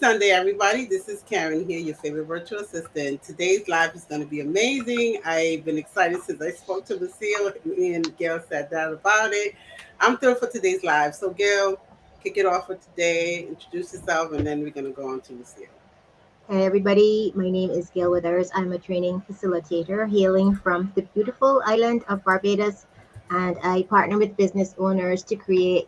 Sunday, everybody. This is Karen here, your favorite virtual assistant. Today's live is going to be amazing. I've been excited since I spoke to Lucille. Me and Gail sat down about it. I'm thrilled for today's live. So, Gail, kick it off for today. Introduce yourself, and then we're going to go on to Lucille. Hey everybody, my name is Gail Withers. I'm a training facilitator hailing from the beautiful island of Barbados, and I partner with business owners to create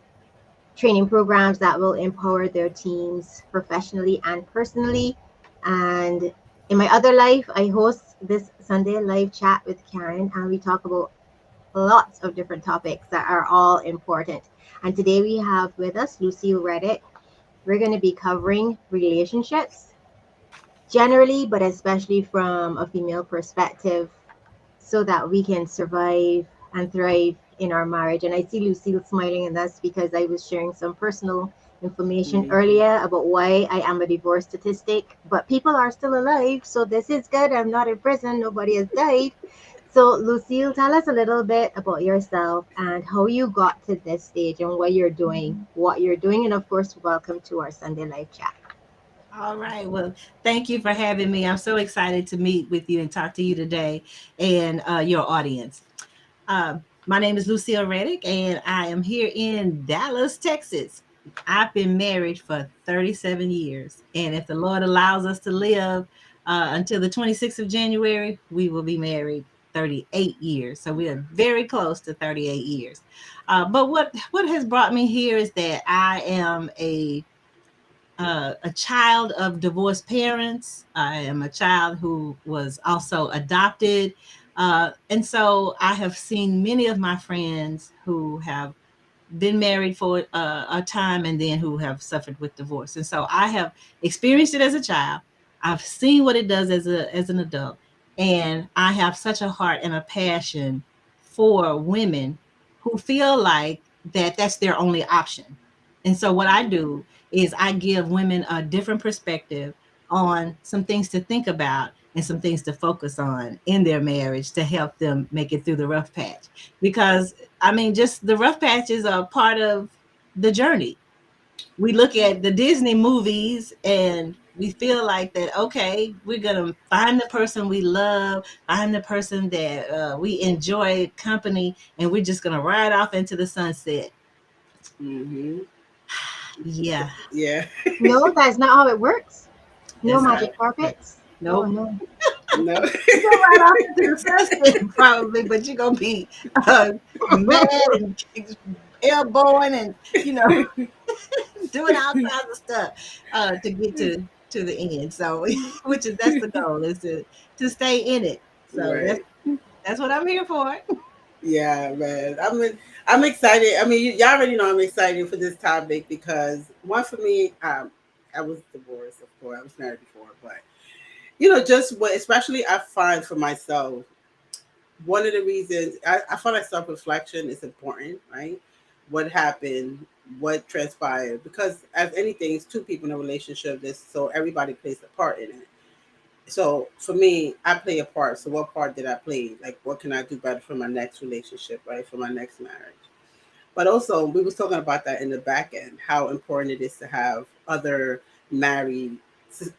training programs that will empower their teams professionally and personally. And in my other life, I host this Sunday live chat with Karen, and we talk about lots of different topics that are all important. And today we have with us Lucille Reddic. We're going to be covering relationships generally, but especially from a female perspective, so that we can survive and thrive in our marriage. And I see Lucille smiling, and that's because I was sharing some personal information Mhm. earlier about why I am a divorce statistic, but people are still alive, so this is good. I'm not in prison, nobody has died. So, Lucille, tell us a little bit about yourself and how you got to this stage and what you're doing, and of course, welcome to our Sunday live chat. All right. Well, thank you for having me. I'm so excited to meet with you and talk to you today and your audience. My name is Lucille Reddic, and I am here in Dallas, Texas. I've been married for 37 years, and if the Lord allows us to live until the 26th of January, we will be married 38 years. So we are very close to 38 years. But what has brought me here is that I am a child of divorced parents. I am a child who was also adopted. And so I have seen many of my friends who have been married for a time and then who have suffered with divorce. And so I have experienced it as a child. I've seen what it does as an adult. And I have such a heart and a passion for women who feel like that's their only option. And so what I do is I give women a different perspective on some things to think about and some things to focus on in their marriage to help them make it through the rough patch. Because I mean, just the rough patches are part of the journey. We look at the Disney movies and we feel like that, okay, we're going to find the person we love, find the person that we enjoy company, and we're just going to ride off into the sunset. Mhm. Yeah, Yeah. No, that's not how it works. No that's not magic Yeah. right. carpets. Oh Nope. no. No. You go right off into the sunset probably, but you're gonna be mad and elbowing and you know doing all kinds of stuff to get to the end. So, which is that's the goal is to stay in it. So Right. that's what I'm here for. Yeah, man. I'm excited. I mean, y'all already know I'm excited for this topic because one for me, I was divorced, of course. I was married before, but just what, especially I find for myself, one of the reasons I feel like self reflection is important, right? What happened, what transpired, because as anything, it's two people in a relationship. This so everybody plays a part in it. So for me, I play a part. So what part did I play? Like, what can I do better for my next relationship, right? For my next marriage. But also, we was talking about that in the back end, how important it is to have other married,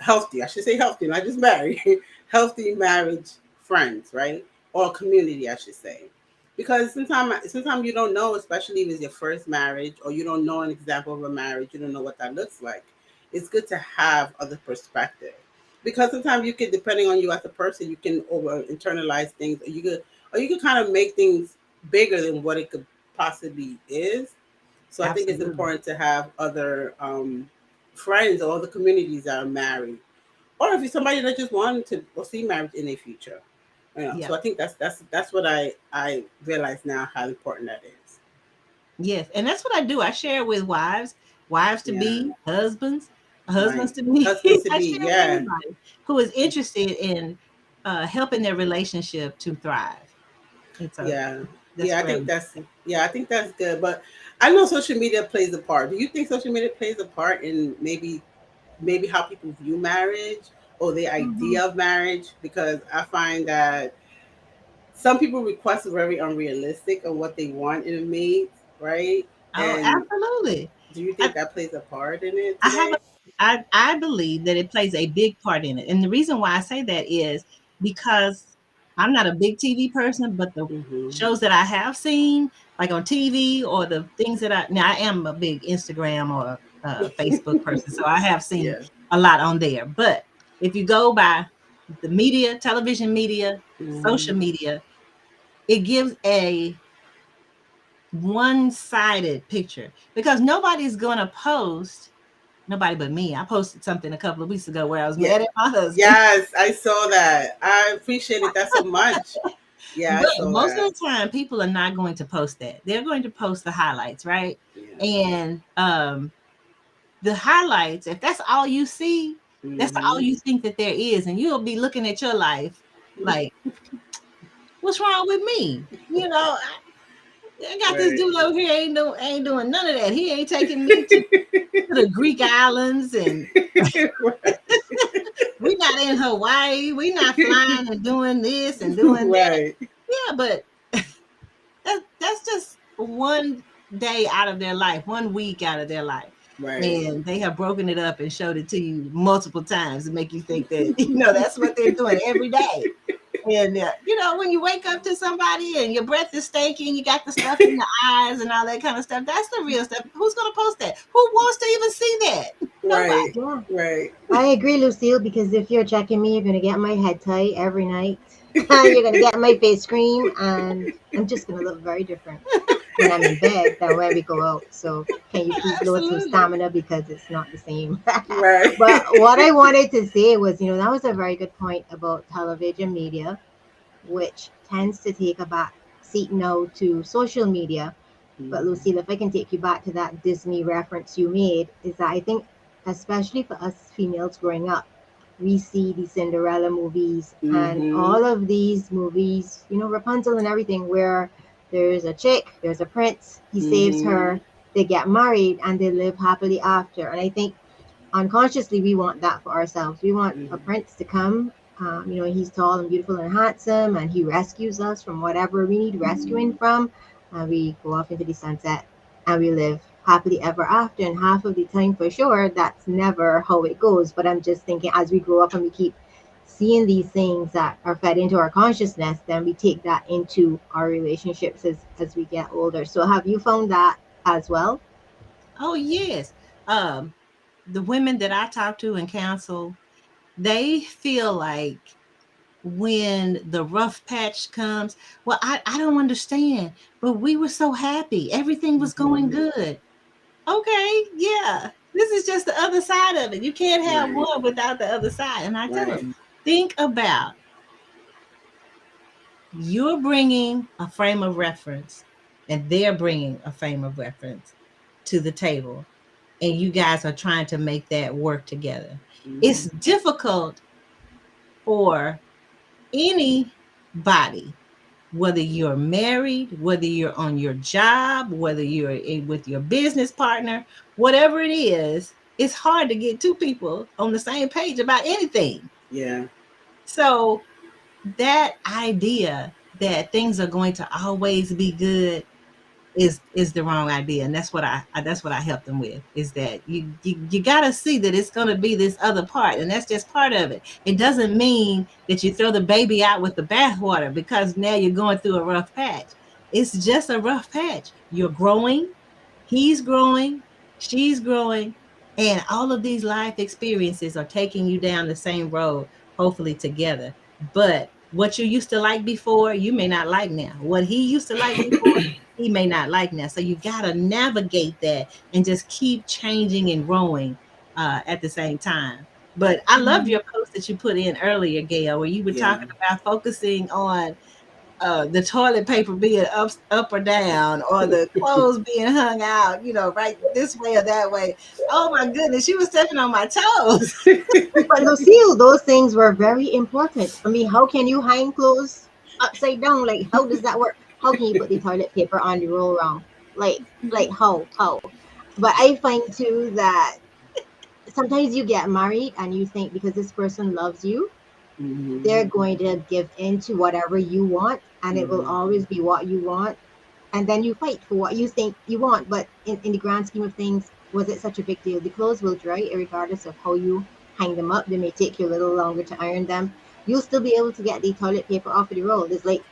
healthy, I should say healthy, not just married, healthy marriage friends, right? Or community, I should say. Because sometimes you don't know, especially if it's your first marriage or you don't know an example of a marriage, you don't know what that looks like. It's good to have other perspective. Because sometimes you can, depending on you as a person, you can over internalize things, or you could kind of make things bigger than what it could possibly is. So I think it's Absolutely. important to have other friends or other communities that are married, or if you're somebody that just wanted to or see marriage in the future. Yeah. So I think that's what I realize now how important that is. Yes, and that's what I do. I share with wives to Yeah, be, husbands right. to be. Husbands to I be, share with yeah, anybody who is interested in helping their relationship to thrive. And so yeah, that's where I'm. I think that's good. But I know social media plays a part. Do you think social media plays a part in maybe how people view marriage or the Mhm. idea of marriage? Because I find that some people request very unrealistic of what they want in a mate, right? Oh, And absolutely. do you I, think that plays a part in it I have today? I believe that it plays a big part in it. And the reason why I say that is because I'm not a big TV person, but the Mm-hmm. shows that I have seen, like on TV, or the things that now I am a big Instagram or Facebook person, so I have seen Yeah. a lot on there. But if you go by the media, television media, Mm-hmm. social media, it gives a one-sided picture because nobody's going to post. Nobody but me. I posted something a couple of weeks ago where I was Yeah. mad at my husband. Yes, I saw that. I appreciated that so much. Yeah, I But saw most that. of the time, people are not going to post that. They're going to post the highlights, right? Yeah. And the highlights, if that's all you see, that's all Mm-hmm. you think that there is. And you'll be looking at your life like, what's wrong with me? I got this Right. dude over here ain't doing none of that. He ain't taking me to the Greek islands, and Right. we're not in Hawaii. We're not flying and doing this and doing that. Right. Yeah, but that's just one day out of their life, 1 week out of their life. Right. And they have broken it up and showed it to you multiple times to make you think that, that's what they're doing every day. And, when you wake up to somebody and your breath is stinking, you got the stuff in the eyes and all that kind of stuff, that's the real stuff. Who's going to post that? Who wants to even see that? Right. Nobody. Yeah, Right. I agree, Lucille, because if you're checking me, you're going to get my head tie every night. You're going to get my face cream, and I'm just going to look very different when I'm in bed than when we go out. So, can you please load some Absolutely. stamina because it's not the same. Right. But what I wanted to say was, that was a very good point about television media, which tends to take a back seat now to social media. But Mhm. Lucille, if I can take you back to that Disney reference you made, is that I think, especially for us females growing up, we see the Cinderella movies and Mhm. all of these movies, Rapunzel and everything, where there's a chick, there's a prince, he saves Mhm. her, they get married, and they live happily after. And I think unconsciously we want that for ourselves. We want a Mhm. prince to come. He's tall and beautiful and handsome, and he rescues us from whatever we need rescuing from. And we go off into the sunset and we live happily ever after. And half of the time, for sure, that's never how it goes. But I'm just thinking, as we grow up and we keep seeing these things that are fed into our consciousness, then we take that into our relationships as we get older. So, have you found that as well? Oh, yes. Um, the women that I talk to and counsel, they feel like when the rough patch comes, well, I don't understand, but we were so happy. Everything was going Mhm. good. Okay, yeah. This is just the other side of it. You can't have Right. one without the other side. And I tell them, Right. think about, you're bringing a frame of reference and they're bringing a frame of reference to the table, and you guys are trying to make that work together. It's Mhm. difficult for anybody, whether you're married, whether you're on your job, whether you're with your business partner, whatever it is, it's hard to get two people on the same page about anything. Yeah. So that idea that things are going to always be good is the wrong idea, and that's what I help them with, is that you got to see that it's going to be this other part, and that's just part of it. It doesn't mean that you throw the baby out with the bathwater because now you're going through a rough patch. It's just a rough patch. You're growing, he's growing, she's growing, and all of these life experiences are taking you down the same road, hopefully together. But what you used to like before, you may not like now. What he used to like before, he may not like now. So you got to navigate that and just keep changing and growing at the same time. But I love your post that you put in earlier, Gail, where you were Yeah. talking about focusing on the toilet paper being up or down, or the clothes being hung out, right this way or that way. Oh my goodness, she was stepping on my toes. But Lucille, those things were very important. I mean, how can you hang clothes upside down? Like, how does that work? How can you put the toilet paper on the roll wrong? Like how? But I find too that sometimes you get married and you think because this person loves you, Mhm. they're going to give in to whatever you want, and it will Mhm. always be what you want. And then you fight for what you think you want. But in the grand scheme of things, Was it such a big deal? The clothes will dry regardless of how you hang them up. They may take you a little longer to iron them. You'll still be able to get the toilet paper off of the roll. It's like,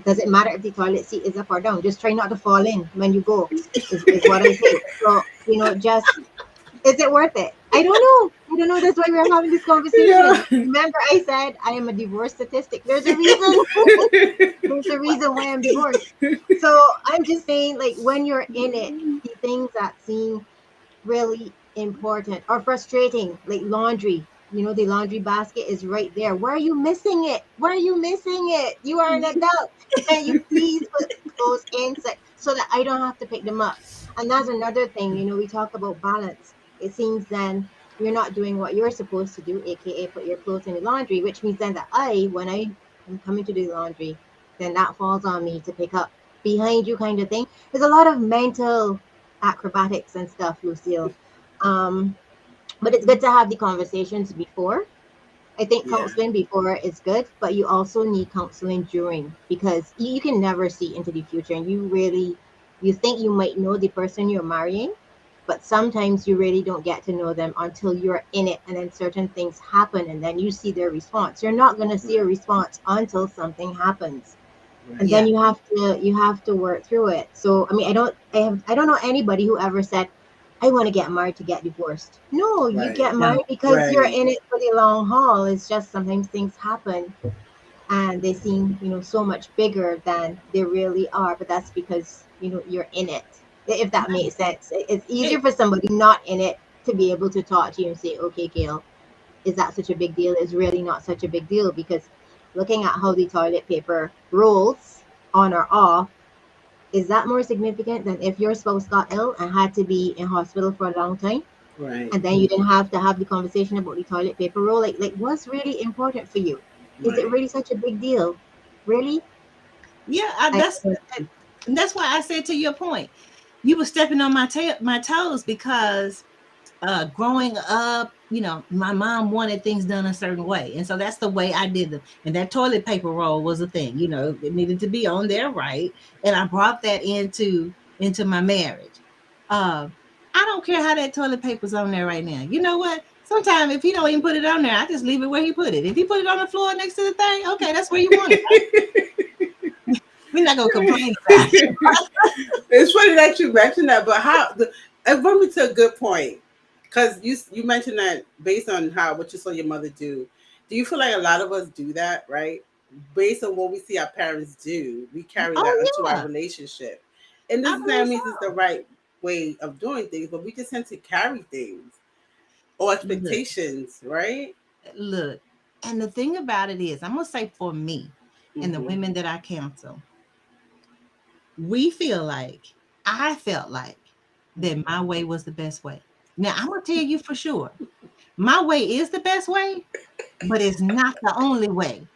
does it matter if the toilet seat is up or down? Just try not to fall in when you go, is what I say. So, just, is it worth it? I don't know. I don't know. That's why we're having this Yeah. conversation. Remember, I said I am a divorce statistic. There's a reason. There's a reason why I'm divorced. So I'm just saying, like, when you're in it, the things that seem really important or frustrating, like laundry. The laundry basket is right there. Why are you missing it? Why are you missing it? You are an adult. Can you please put the clothes inside so that I don't have to pick them up? And that's another thing, we talk about balance. It seems then you're not doing what you're supposed to do, aka put your clothes in the laundry, which means then that when I am coming to do laundry, then that falls on me to pick up behind you, kind of thing. There's a lot of mental acrobatics and stuff, Lucille. Um, but it's good to have the conversations before. I think Yeah. counseling before is good, but you also need counseling during, because you can never see into the future, and you think you might know the person you're marrying, but sometimes you really don't get to know them until you're in it, and then certain things happen, and then you see their response. You're not going to see a Right. response until something happens, and Right. then Yeah. you have to work through it. So I mean, I don't know anybody who ever said, I want to get married to get divorced. No, you Right. get No. married because you're Right. in it for the long haul. It's just sometimes things happen and they seem, so much bigger than they really are, but that's because, you're in it. If that Right. makes sense. It's easier It, for somebody not in it to be able to talk to you and say, okay, Gail, is that such a big deal? Is really not such a big deal, because looking at how the toilet paper rolls on or off, is that more significant than if your spouse got ill and had to be in hospital for a long time, Right. and then you didn't have to have the conversation about the toilet paper roll? Like what's really important for you? Is it Right. really such a big deal? Really? yeah, I and that's why I said to your point, you were stepping on my toes because growing up, my mom wanted things done a certain way. And so that's the way I did them. And that toilet paper roll was a thing, it needed to be on there right. And I brought that into my marriage. Uh, I don't care how that toilet paper's on there right now. You know what? Sometimes if he don't even put it on there, I just leave it where he put it. If he put it on the floor next to the thing, okay, that's where you want it. We're not gonna complain about it. It's funny that you mentioned that, but it brought me to a good point, because you mentioned that based on how what you saw your mother do. Do you feel like a lot of us do that, right? Based on what we see our parents do, we carry that Oh into our yeah, relationship, and I this is believe that means it's the so. right way of doing things, but we just tend to carry things or Look, expectations, right? look, and the thing about it is, I'm gonna say for me and the Mm-hmm. women that I counsel, we feel like I felt like that my way was the best way. Now I'm gonna tell you for sure, my way is the best way, but it's not the only way.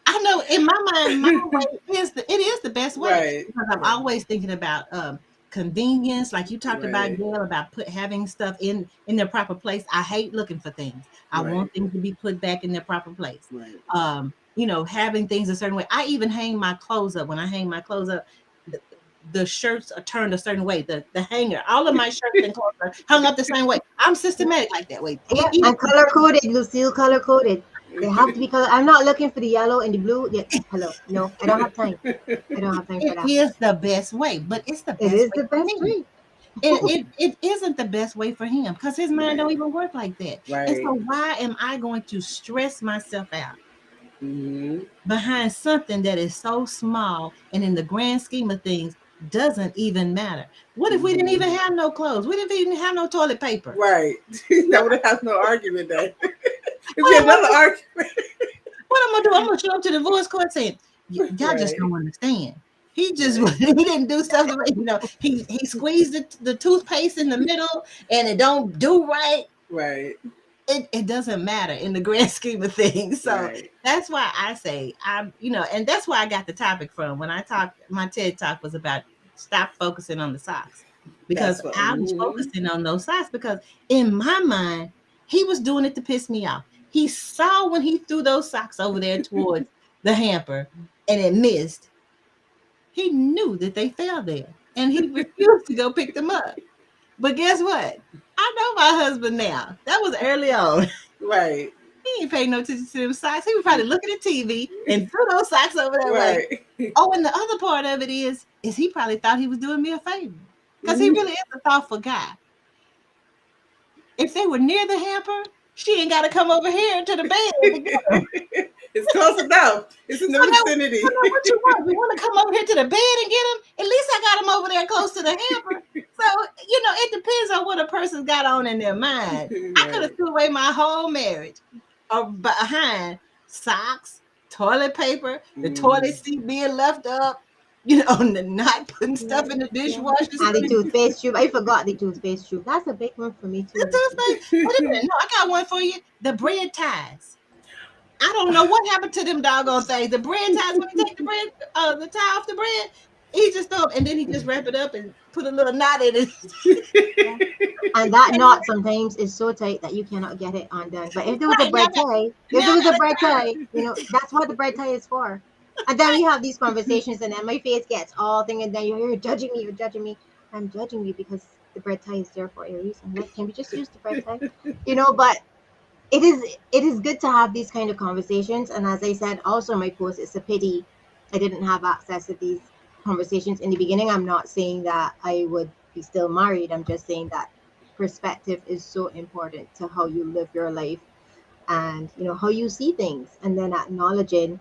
I know in my mind, my way it is the best way, Right. because I'm Right. always thinking about convenience, like you talked about, Right. Gail, about having stuff in their proper place. I hate looking for things. I Right. want things to be put back in their proper place. Right. Having things a certain way. I even hang my clothes up. When I hang my clothes up, the, the shirts are turned a certain way. The hanger, all of my shirts and clothes are hung up the same way. I'm systematic like that way. Yeah, and color coded, Lucille, color coded. They have to be color. I'm not looking for the yellow and the blue. Yeah, hello, no, I don't have time. I don't have time for It that. is the best way, but it's the It best is way the for best me. way. It isn't the best way for him because his mind don't Right. even work like that. And Right. so why am I going to stress myself out Mm-hmm. behind something that is so small and in the grand scheme of things doesn't even matter? What if we didn't Mm-hmm. even have no clothes? We didn't even have no toilet paper. Right. What, That would have no argument then. It'd be what am I another do? argument. What I'm gonna do? I'm gonna show up to the divorce court saying, Y'all just Right. don't understand. He just Right. he didn't do stuff the way, he squeezed the toothpaste in the middle and it don't do right. Right. It doesn't matter in the grand scheme of things. So Right. that's why I say and that's where I got the topic from. When I talked, my TED talk was about stop focusing on the socks, because That's what. I was Mm-hmm. focusing on those socks because in my mind he was doing it to piss me off. He saw when he threw those socks over there towards the hamper and it missed. He knew that they fell there. and he refused to go pick them up. But guess what? I know my husband now. That was early on. Right. He ain't paying no attention to them socks. He was probably looking at TV and threw those socks over that way. Right. Oh, and the other part of it is he probably thought he was doing me a favor. Because he really is a thoughtful guy. If they were near the hamper, she ain't got to come over here to the bed to get them. It's close enough. It's in the So vicinity. now what you want? You want to come over here to the bed and get them? At least I got them over there close to the hamper. So, it depends on what a person's got on in their mind. I could have Right. threw away my whole marriage behind socks, toilet paper, the toilet Mm. seat being left up, not putting Yeah, stuff in the yeah. dishwasher. So And the toothpaste tube. I forgot the toothpaste tube. That's a big one for me too, the Lucy. toothpaste. Wait a minute. No, I got one for you. The bread ties. I don't know what happened to them doggone things. The bread ties, when you take the tie off the bread, he just throw and then he just wrap it up and put a little knot in it. Yeah. And that knot sometimes is so tight that you cannot get it undone. But if there was a Right now, bread tie, if now there I was a gotta bread tie, that's what the bread tie is for. And then we have these conversations, and then my face gets all thing, and then you're judging me, you're judging me. I'm judging you because the bread tie is there for a reason. Like, can we just use the bread tie? But it is good to have these kind of conversations. And as I said also in my post, it's a pity I didn't have access to these conversations in the beginning. I'm not saying that I would be still married. I'm just saying that perspective is so important to how you live your life, and how you see things, and then acknowledging,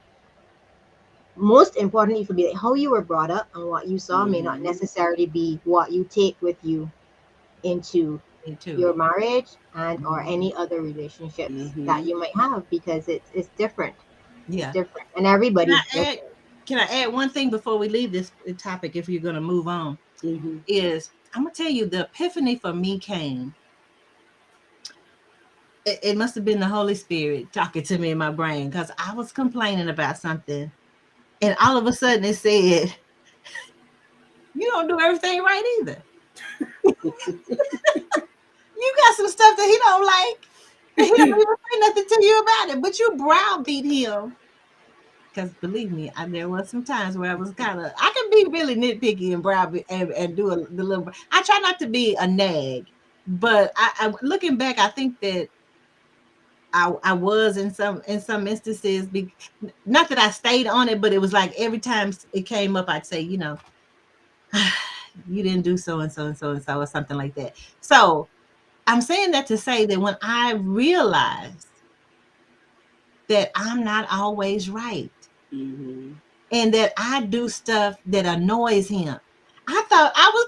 most importantly for me, like, how you were brought up and what you saw may not Mhm. necessarily be what you take with you into me too. your marriage and or Mhm. any other relationships that Mhm. you might have, because it's different. It's Yeah. different, and Can everybody's I add different. can I add one thing before we leave this topic if you're gonna move on? Mhm. Is I'm gonna tell you the epiphany for me came. It must have been the Holy Spirit talking to me in my brain because I was complaining about something, and all of a sudden it said, "You don't do everything right either. You got some stuff that he don't like, and he don't even say nothing to you about it, but you browbeat him." Because believe me, there was some times where I was I can be really nitpicky and browbeat and do the little. I try not to be a nag, but looking back, I think that I was in some instances. Not that I stayed on it, but it was like every time it came up, I'd say, you didn't do so and so and so and so or something like that. So I'm saying that to say that when I realized that I'm not always right Mhm. and that I do stuff that annoys him, I thought I was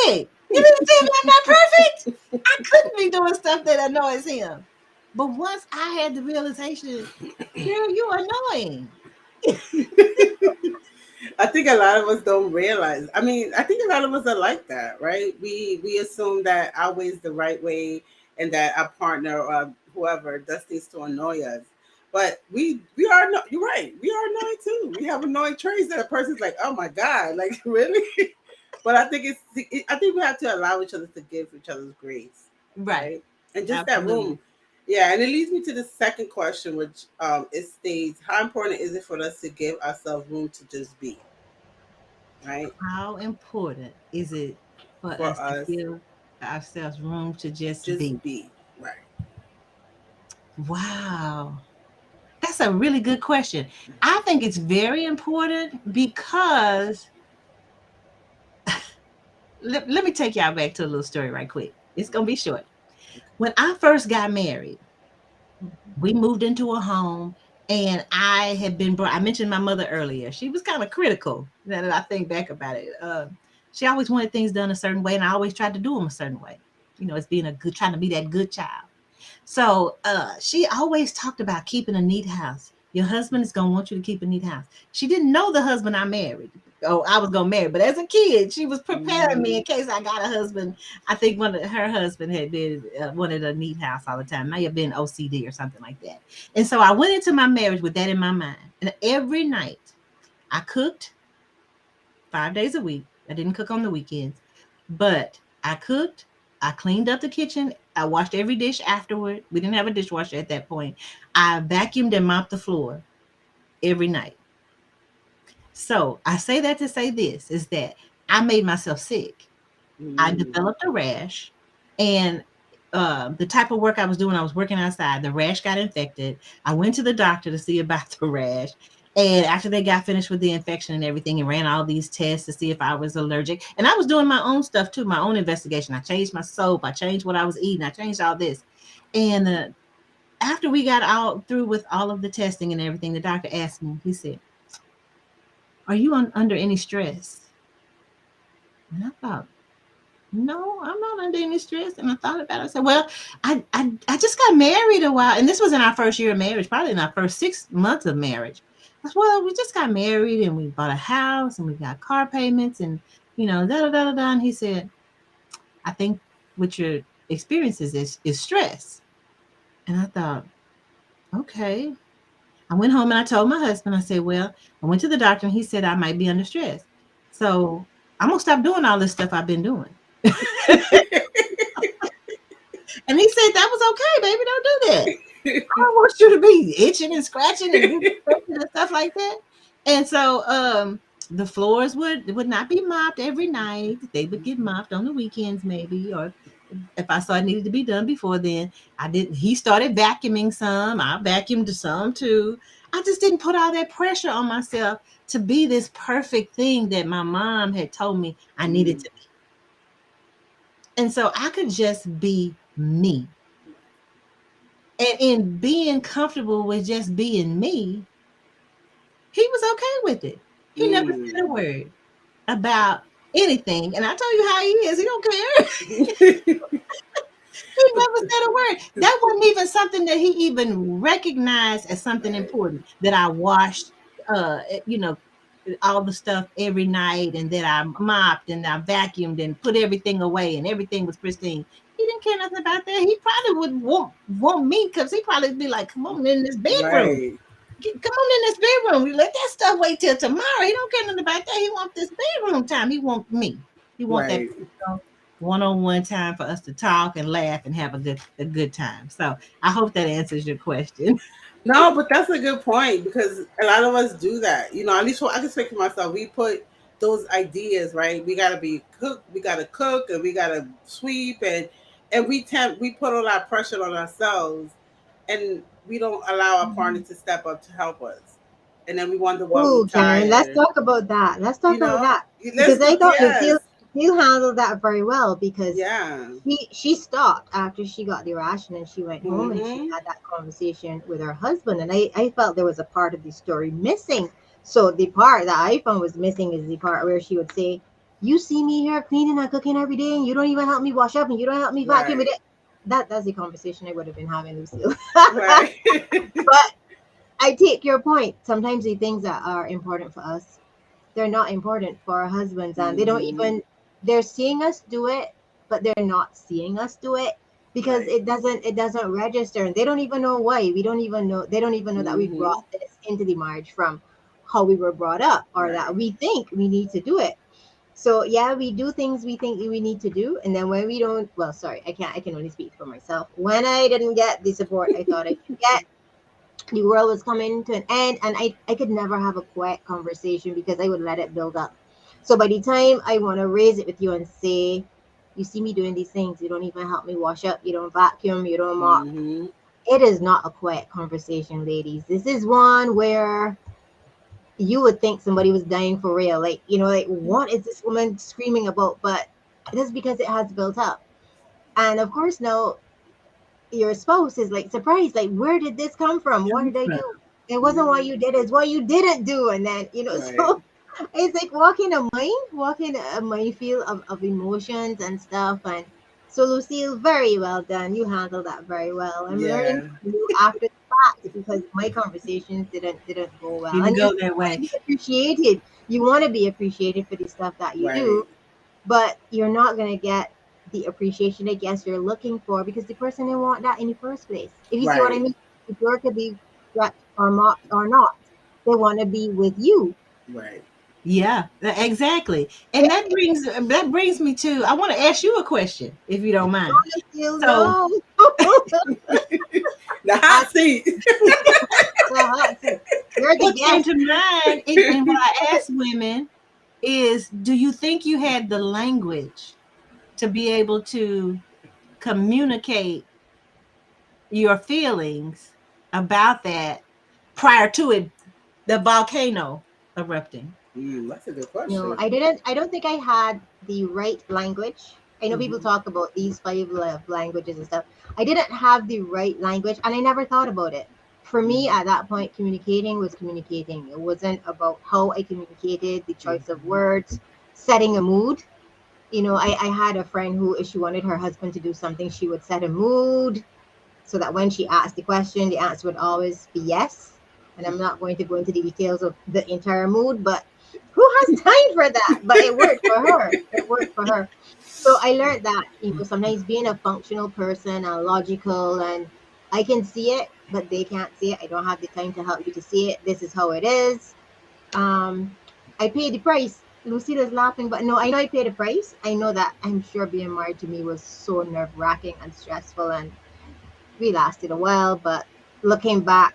perfect. You mean to tell me I'm not perfect? I couldn't be doing stuff that annoys him. But once I had the realization, girl, you annoying. I think a lot of us don't realize. I mean, I think a lot of us are like that, right? We assume that our way is the right way, and that our partner or whoever does things to annoy us. But we are no, you're right. We are annoying too. We have annoying traits that a person's like, oh my god, like really. But I think I think we have to allow each other to give each other's grace, Right. right? And just that room. Absolutely. Yeah, and it leads me to the second question, which it states, how important is it for us to give ourselves room to just be, right? How important is it for For us to us, give ourselves room to just be? just be, right? Wow. That's a really good question. I think it's very important because let me take y'all back to a little story right quick. It's going to be short. When I first got married, we moved into a home and I had been brought, I mentioned my mother earlier. She was kind of critical now that I think back about it. She always wanted things done a certain way, and I always tried to do them a certain way. It's being trying to be that good child. So she always talked about keeping a neat house. Your husband is gonna want you to keep a neat house. She didn't know the husband I married. Oh, I was gonna marry, but as a kid, she was preparing me Mm-hmm. in case I got a husband. I think one of her husband had been wanted a neat house all the time. May have been OCD or something like that. And so I went into my marriage with that in my mind. And every night I cooked 5 days a week. I didn't cook on the weekends, but I cooked. I cleaned up the kitchen. I washed every dish afterward. We didn't have a dishwasher at that point. I vacuumed and mopped the floor every night. So I say that to say this is that I made myself sick. I Mm. developed a rash, and the type of work I was doing, I was working outside. The rash got infected. I went to the doctor to see about the rash. And after they got finished with the infection and everything, and ran all these tests to see if I was allergic, and I was doing my own stuff too, my own investigation. I changed my soap, I changed what I was eating, I changed all this. And after we got out through with all of the testing and everything, the doctor asked me, he said, "Are you under any stress?" And I thought, no, I'm not under any stress. And I thought about it. I said, well, I just got married a while. And this was in our first year of marriage, probably in our first 6 months of marriage. I said, well, we just got married and we bought a house and we got car payments and, da da da da da. And he said, I think what your experiences is stress. And I thought, okay. I went home and I told my husband, I said, well, I went to the doctor and he said I might be under stress. So I'm going to stop doing all this stuff I've been doing. And he said, that was okay, baby. Don't do that. I don't want you to be itching and scratching and doing and stuff like that. And so the floors would not be mopped every night. They would get mopped on the weekends, maybe, or if I saw it needed to be done before then. I didn't. He started vacuuming some. I vacuumed some too. I just didn't put all that pressure on myself to be this perfect thing that my mom had told me I needed Mm. to be. And so I could just be me. And in being comfortable with just being me, he was okay with it. He never said a Mm. word about anything. And I told you how he is. He don't care. He never said a word. That wasn't even something that he even recognized as something Right. important. That I washed, you know, all the stuff every night, and that I mopped and I vacuumed and put everything away, and everything was pristine. He didn't care nothing about that. He probably would want me because he probably be like, "Come on in this bedroom." Right. Come on in this bedroom. We let that stuff wait till tomorrow. He don't care nothing about that. He want this bedroom time. He want me. He want that Right. one-on-one time for us to talk and laugh and have a good time. So I hope that answers your question. No, but that's a good point because a lot of us do that. At least I can speak for myself. We put those ideas, right? We gotta be cook, we gotta cook, and we gotta sweep, and we put all that pressure on ourselves, and we don't allow our partner Mhm. to step up to help us, and then we wonder what we Ooh, Karen, let's tired. talk about that. Let's You talk about know, that let's because go. I thought Yes, Lucille handled that very well because yeah. she stopped after she got the ration and she went home and she Mhm. had that conversation with her husband. And I felt there was a part of the story missing. So the part that I found was missing is the part where she would say, "You see me here cleaning and cooking every day, and you don't even help me wash up, and you don't help me vacuum it." Right. That's the conversation I would have been having, Lucille. Right. But I take your point. Sometimes the things that are important for us, they're not important for our husbands, and they don't Mhm. even, they're seeing us do it, but they're not seeing us do it because Right. it doesn't register, and they don't even know why. We don't even know, they don't even know that we Mhm. brought this into the marriage from how we were brought up, or Right. that we think we need to do it. So yeah, we do things we think we need to do, and then when we don't, well, sorry, I can only speak for myself. When I didn't get the support I thought I should get, the world was coming to an end, and I could never have a quiet conversation because I would let it build up. So by the time I want to raise it with you and say, you see me doing these things, you don't even help me wash up, you don't vacuum, you don't mop, Mhm. it is not a quiet conversation, ladies. This is one where you would think somebody was dying for real, like, like, what is this woman screaming about? But it is because it has built up. And of course now your spouse is like surprised, like, where did this come from? What did I do? It wasn't what Mhm. you did, it's what you didn't do. And then, Right. so it's like walking a minefield of emotions and stuff. And so, Lucille, very well done. You handled that very well. I'm learning Yeah. from you after the fact because my conversations didn't go well. Didn't And you go still that want to way. be appreciated. You want to be appreciated for the stuff that you Right. do, but you're not going to get the appreciation I guess you're looking for because the person didn't want that in the first place. If you see what I Right. mean, the door could be shut or mocked or not. They want to be with you. Right. Yeah, exactly. And that brings me to, I want to ask you a question, if you don't mind. Still So no. The Hot hot seat. the hot seat. You're the what came guest. to mind, and what I ask women is, do you think you had the language to be able to communicate your feelings about that prior to it, the volcano erupting? That's a good No, question. I didn't. I don't think I had the right language. I know people Hmm. talk about these five love languages and stuff. I didn't have the right language, and I never thought about it. For me, at that point, communicating was communicating. It wasn't about how I communicated, the choice of words, setting a mood. I had a friend who, if she wanted her husband to do something, she would set a mood so that when she asked the question, the answer would always be yes. And I'm not going to go into the details of the entire mood, but who has time for that? But it worked for her. It worked for her. So I learned that, sometimes being a functional person and logical, and I can see it, but they can't see it. I don't have the time to help you to see it. This is how it is. Um, I paid the price. Lucille is laughing, but no, I know I paid the price. I know that I'm sure being married to me was so nerve wracking and stressful, and we lasted a while, but looking back,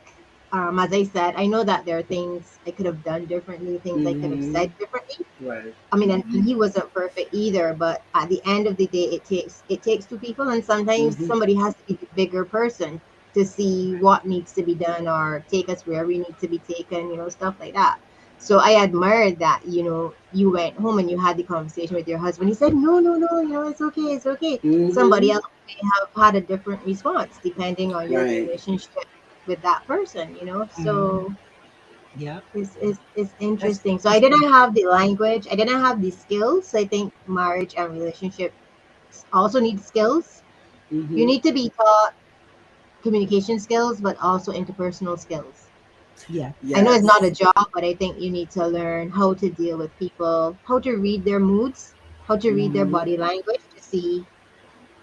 as I said, I know that there are things I could have done differently, things I could have Hmm. said differently. Right. I mean, and Mhm. he wasn't perfect either, but at the end of the day, it takes two people, and sometimes Hmm. somebody has to be the bigger person to see what needs to be done or take us where we need to be taken, stuff like that. So I admired that, you went home and you had the conversation with your husband. He said, no, no, no, it's okay, it's okay. Somebody Hmm. else may have had a different response depending on your Right. relationship with that person, Mhm. so Yep. it's That's interesting. So I interesting. didn't have the language, I didn't have the skills. I think marriage and relationship also need skills. You Hmm. need to be taught communication skills, but also interpersonal skills. Yeah. I know it's not a Yes. job, but I think you need to learn how to deal with people, how to read their moods, how to read their Hmm. body language to see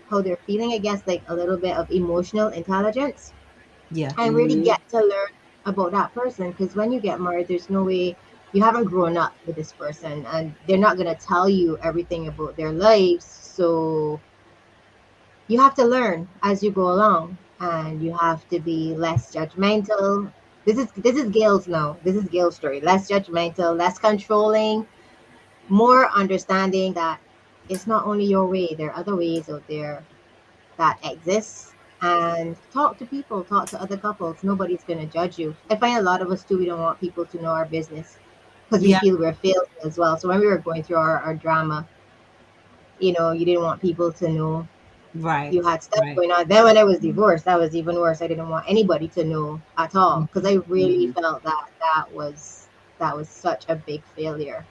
how they're feeling. I guess like a little bit of emotional intelligence, Yeah. and really Hmm. get to learn about that person. Because when you get married, there's no way you haven't grown up with this person, and they're not going to tell you everything about their lives. So you have to learn as you go along, and you have to be less judgmental. This is Gail's now. This is Gail's story. Less judgmental, less controlling, more understanding that it's not only your way. There are other ways out there that exists, and talk to people, talk to other couples. Nobody's going to judge you. I find a lot of us too, we don't want people to know our business because we Yeah. feel we're failing as well. So when we were going through our drama, you didn't want people to know you Right. had stuff Right. going on. Then when I was divorced, that was even worse. I didn't want anybody to know at all because Mhm. I really Hmm. felt that was such a big failure.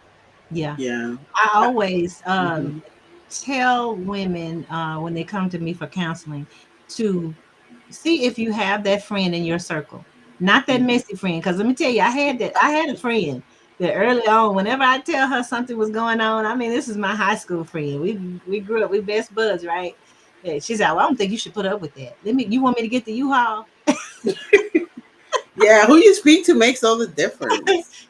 Yeah. Yeah. I always Hmm. tell women when they come to me for counseling to see if you have that friend in your circle, not that messy friend. Because let me tell you, I had a friend that early on, whenever I tell her something was going on, I mean, this is my high school friend. We grew up, we best buds, right? Yeah, she said, "Well, I don't think you should put up with that. You want me to get the U-Haul?" Yeah. Who you speak to makes all the difference.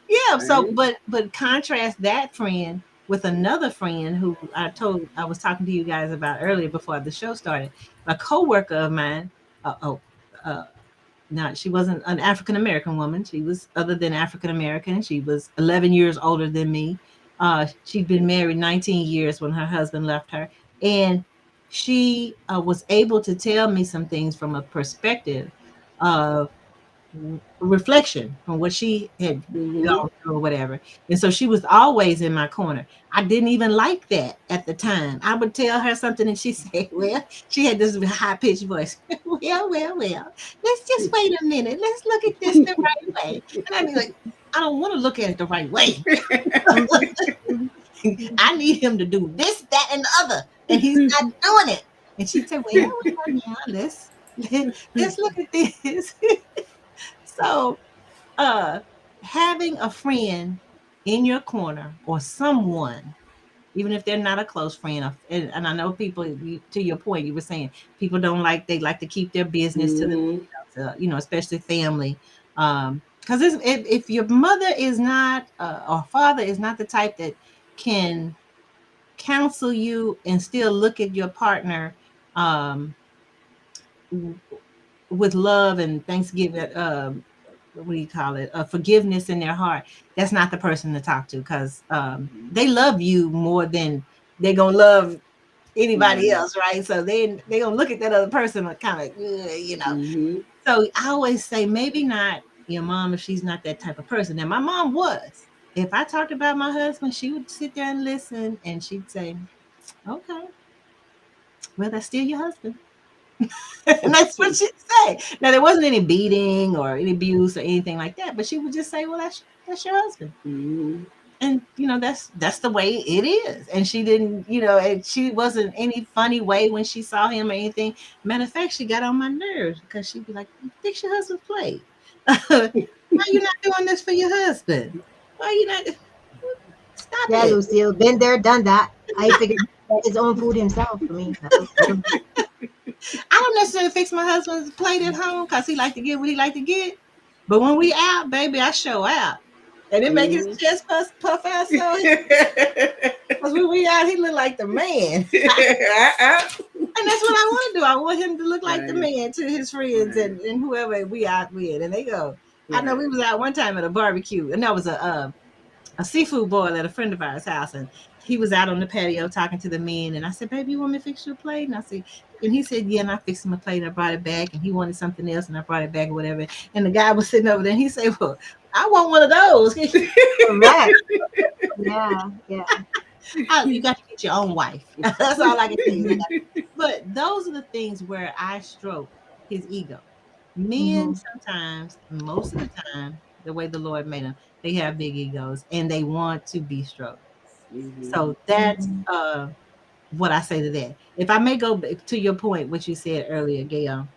Yeah. So, Right. but contrast that friend with another friend who I was talking to you guys about earlier before the show started. A coworker of mine. Oh, uh, not she wasn't an African American woman. She was other than African American. She was 11 years older than me. She'd been married 19 years when her husband left her, and she was able to tell me some things from a perspective of reflection from what she had Hmm. gone through or whatever. And so she was always in my corner. I didn't even like that at the time. I would tell her something and she said, well, she had this high pitched voice. Well, let's just wait a minute. Let's look at this the right way. And I'd be like, I don't want to look at it the right way. I need him to do this, that, and the other. And he's not doing it. And she'd say, well, yeah, let's look at this. So uh having a friend in your corner or someone, even if they're not a close friend, and I know people, to your point, you were saying people don't like, they like to keep their business to Hmm. themselves, especially family. Because if your mother is not or father is not the type that can counsel you and still look at your partner um, with love and Thanksgiving, what do you call it, forgiveness in their heart, that's not the person to talk to, because they love you more than they're gonna love anybody Right. else, right? So they gonna look at that other person kind of, you know. Mm-hmm. So I always say maybe not your mom if she's not that type of person. Now my mom was. If I talked about my husband, she would sit there and listen, and she'd say, "Okay, well, that's still your husband." And that's what she'd say. Now there wasn't any beating or any abuse or anything like that, but she would just say, "Well, that's your husband." Mm-hmm. And that's the way it is. And she didn't, and she wasn't any funny way when she saw him or anything. Matter of fact, she got on my nerves because she'd be like, "Fix your husband's plate. Why you not doing this for your husband? Why you not? Stop Yeah, it." Lucille, been there, done that. I figured he had his own food himself. I mean, I don't. I don't necessarily fix my husband's plate at home because he like to get what he like to get. But when we out, baby, I show out. And it make his Mm-hmm. chest puff out so because when we out, he look like the man. And that's what I want to do. I want him to look like the Right. man to his friends Right. and whoever we out with. And they go. I know Right. we was out one time at a barbecue, and that was a seafood boil at a friend of ours' house, and he was out on the patio talking to the men. And I said, "Baby, you want me to fix your plate?" And I said, and he said, "Yeah." And I fixed him a plate, and I brought it back, and he wanted something else, and I brought it back or whatever. And the guy was sitting over there, and he said, "Well, I want one of those." Correct. Yeah, yeah. You got to get your own wife. That's all I can tell you. But those are the things where I stroke his ego. Men Mm-hmm. sometimes, most of the time, the way the Lord made them, they have big egos and they want to be stroked. Mm-hmm. So that's Mm-hmm. what I say to that. If I may go back to your point, what you said earlier, Gail,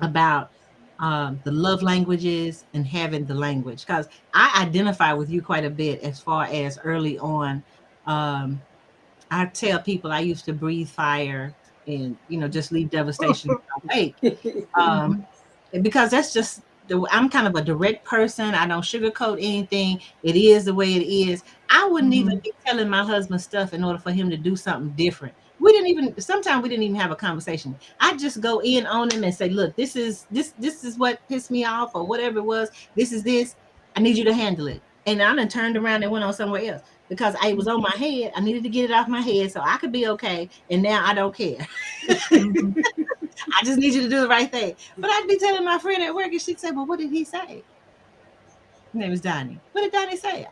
about the love languages and having the language, because I identify with you quite a bit as far as early on. Um, I tell people I used to breathe fire and just leave devastation in my wake. Um, Mm-hmm. because that's just I'm kind of a direct person. I don't sugarcoat anything. It is the way it is. I wouldn't even Mm-hmm. be telling my husband stuff in order for him to do something different. We didn't even sometimes we didn't even have a conversation. I just go in on him and say, "Look, this is what pissed me off or whatever it was. This is this. I need you to handle it." And I done turned around and went on somewhere else because I was on my head. I needed to get it off my head so I could be okay. And now I don't care. Mm-hmm. I just need you to do the right thing. But I'd be telling my friend at work, and she'd say, "Well, what did he say?" His name is Donnie. "What did Donnie say?" I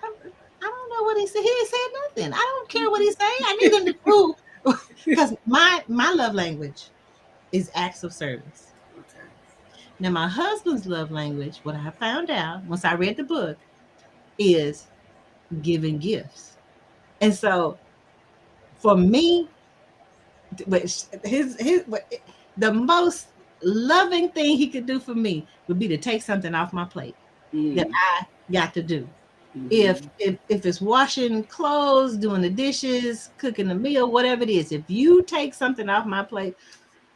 don't know what he said. He didn't say nothing. I don't care what he say. I need him to prove because my love language is acts of service. Okay. Now, my husband's love language, what I found out once I read the book, is giving gifts. And so for me, the most loving thing he could do for me would be to take something off my plate that Mm-hmm. I got to do. If Mm-hmm. if if it's washing clothes, doing the dishes, cooking the meal, whatever it is, if you take something off my plate,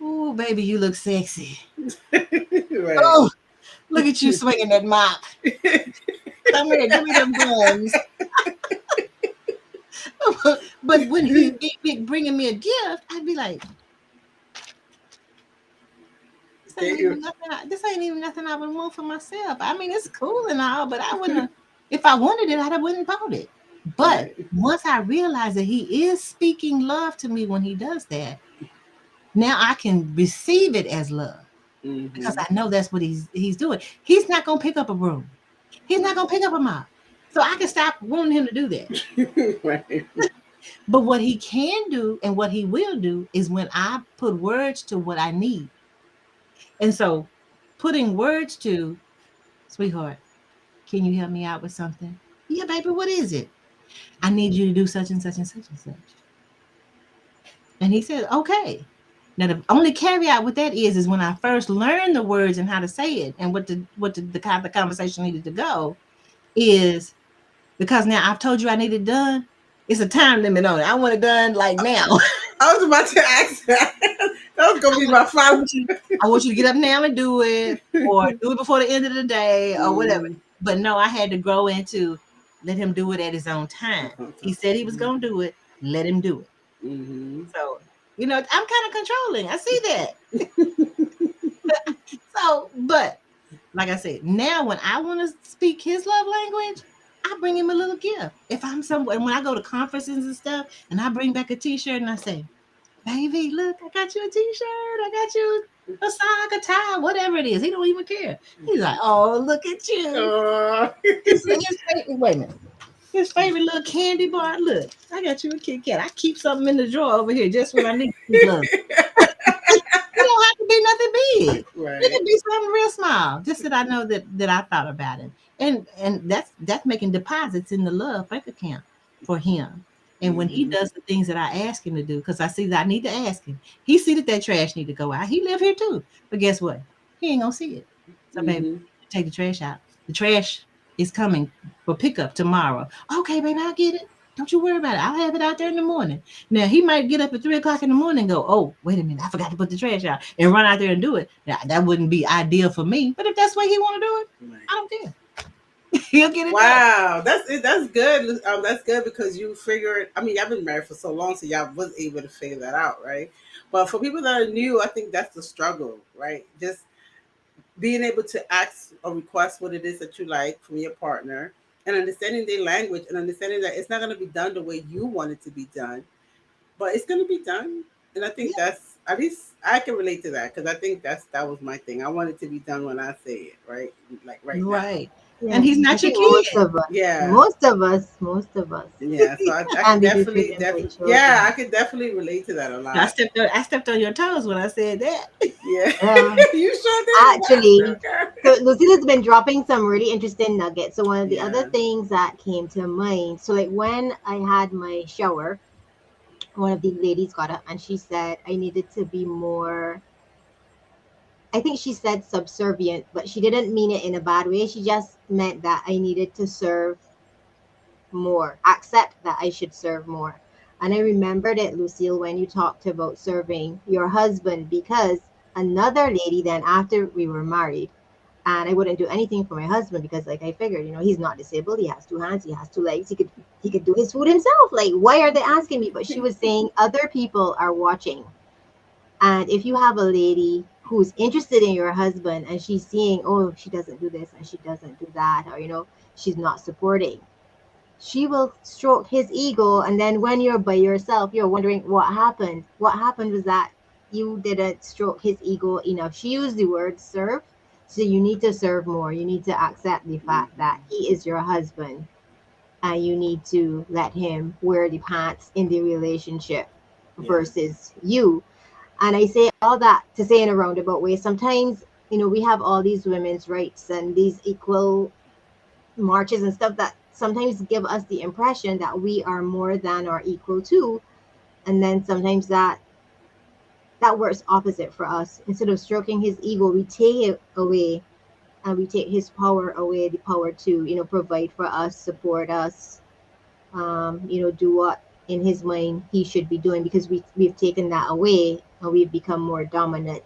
ooh, baby, you look sexy. Right. Oh, look at you swinging that mop. Come here, give me them buns. But when he be bringing me a gift, I'd be like, this ain't There you. even nothing. This ain't even nothing I would want for myself. I mean, it's cool and all, but I wouldn't. If I wanted it, I'd have went and bought it. But Right. once I realize that he is speaking love to me when he does that, now I can receive it as love because Mm-hmm. I know that's what he's doing. He's not gonna pick up a broom. He's not gonna pick up a mop. So I can stop wanting him to do that. Right. But what he can do and what he will do is when I put words to what I need. And so putting words to, "Sweetheart, can you help me out with something?" "Yeah, baby, what is it?" "I need you to do such and such and such and such." And he said, "Okay." Now the only caveat with that is when I first learned the words and how to say it and what the kind of conversation needed to go is because now I've told you I need it done. It's a time limit on it. I want it done like now. I was about to ask that. That was gonna I be want, my I final. want you I want you to get up now and do it or do it before the end of the day or whatever. Mm, But no, I had to grow into let him do it at his own time. He said he was going to do it. Let him do it. mm-hmm. So, I'm kind of controlling. I see that. So, but like I said, now when I want to speak his love language, I bring him a little gift. If I'm somewhere, when I go to conferences and stuff, and I bring back a T-shirt and I say, "Baby, look, I got you a T-shirt. I got you a sock, a tie, whatever it is." He don't even care. He's like, "Oh, look at you." Oh. His favorite. Wait a minute. His favorite little candy bar. Look, I got you a Kit Kat. I keep something in the drawer over here just when I need to speak love. It don't have to be nothing big. It Right. could be something real small. Just that I know that I thought about him. And that's making deposits in the love bank account for him. And when he Mm-hmm. does the things that I ask him to do, because I see that I need to ask him, he see that that trash need to go out. He live here too, but guess what? He ain't gonna see it. So baby, Mm-hmm. take the trash out. The trash is coming for pickup tomorrow. Okay, baby, I'll get it. Don't you worry about it. I'll have it out there in the morning. Now he might get up at 3 o'clock in the morning and go, "Oh, wait a minute, I forgot to put the trash out," and run out there and do it. Now that wouldn't be ideal for me, but if that's the way he want to do it, Right. I don't care. He'll get it done. Wow, that's it. That's good. That's good because you figured. I mean, y'all been married for so long, so y'all was able to figure that out, right? But for people that are new, I think that's the struggle, right? Just being able to ask or request what it is that you like from your partner, and understanding their language, and understanding that it's not going to be done the way you want it to be done, but it's going to be done. And I think Yeah, that's at least I can relate to that because I think that was my thing. I want it to be done when I say it, right? Like right now. right. And Yeah, he's I not your think kid. Yeah. most of us Yeah, so I can could be definitely, befitting for definitely, yeah, I children. could definitely relate to that a I lot. stepped on, I stepped on your toes when I said that. Yeah, Yeah, you sure did, actually, Pastor. so Lucila's been dropping some really interesting nuggets. So one of the other Yeah. things that came to mind, so like when I had my shower, one of the ladies got up and she said I needed to be more. I think she said subservient, but she didn't mean it in a bad way. She just meant that I needed to serve more, accept that I should serve more. And I remembered it, Lucille, when you talked about serving your husband, because another lady, then after we were married, and I wouldn't do anything for my husband because, like, I figured, he's not disabled. He has two hands, he has two legs, he could do his food himself. Like, why are they asking me? But she was saying other people are watching, and if you have a lady who's interested in your husband and she's seeing, oh, she doesn't do this and she doesn't do that, or she's not supporting, she will stroke his ego, and then when you're by yourself you're wondering what happened was that you didn't stroke his ego enough. She used the word serve, so you need to serve more. You need to accept the fact that Hmm. he is your husband, and you need to let him wear the pants in the relationship Yeah. versus you. And I say all that to say in a roundabout way, sometimes we have all these women's rights and these equal marches and stuff that sometimes give us the impression that we are more than or equal to, and then sometimes that works opposite for us. Instead of stroking his ego, we take it away, and we take his power away, the power to provide for us, support us, do what in his mind he should be doing, because we've taken that away and we've become more dominant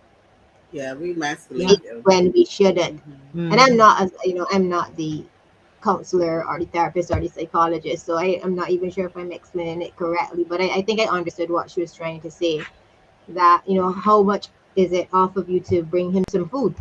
Yeah, we masculate Yeah. them. when we shouldn't. Hmm. And I'm Hmm. not, as I'm not the counselor or the therapist or the psychologist, so I'm not even sure if I'm explaining it correctly, but I think I understood what she was trying to say. That how much is it off of you to bring him some food?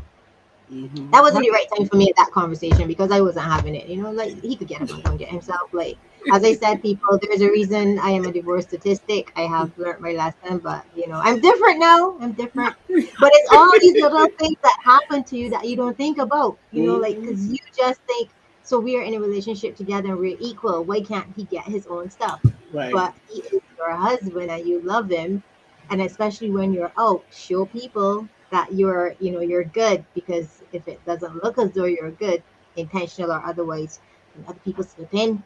Hmm. That wasn't the Right. right time for me at that conversation because I wasn't having it. Like, he could get up and go and get himself. Like, as I said, people, there's a reason I am a divorce statistic. I have learned my lesson, but I'm different now. I'm different. But it's all these little things that happen to you that you don't think about. Like, Hmm. because you just think, so we are in a relationship together and we're equal. Why can't he get his own stuff? Right. But he is your husband and you love him, and especially when you're out, show people that you're good, because if it doesn't look as though you're good, intentional or otherwise, then other people slip in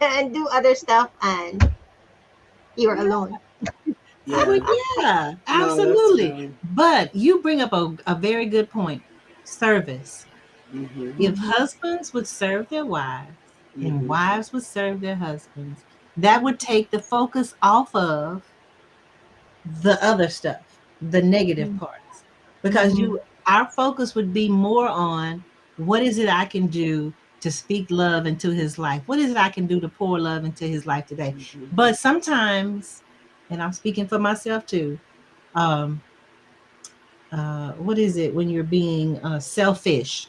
and do other stuff, and you're Yeah. alone. I would, Yeah. yeah, No, that's absolutely. true. But you bring up a very good point. Service. Hmm. If Hmm. husbands would serve their wives and Hmm. wives would serve their husbands, that would take the focus off of the other stuff, the negative parts. Because Hmm. our focus would be more on what is it I can do to speak love into his life? What is it I can do to pour love into his life today? Hmm. But sometimes, and I'm speaking for myself too, um, what is it when you're being selfish?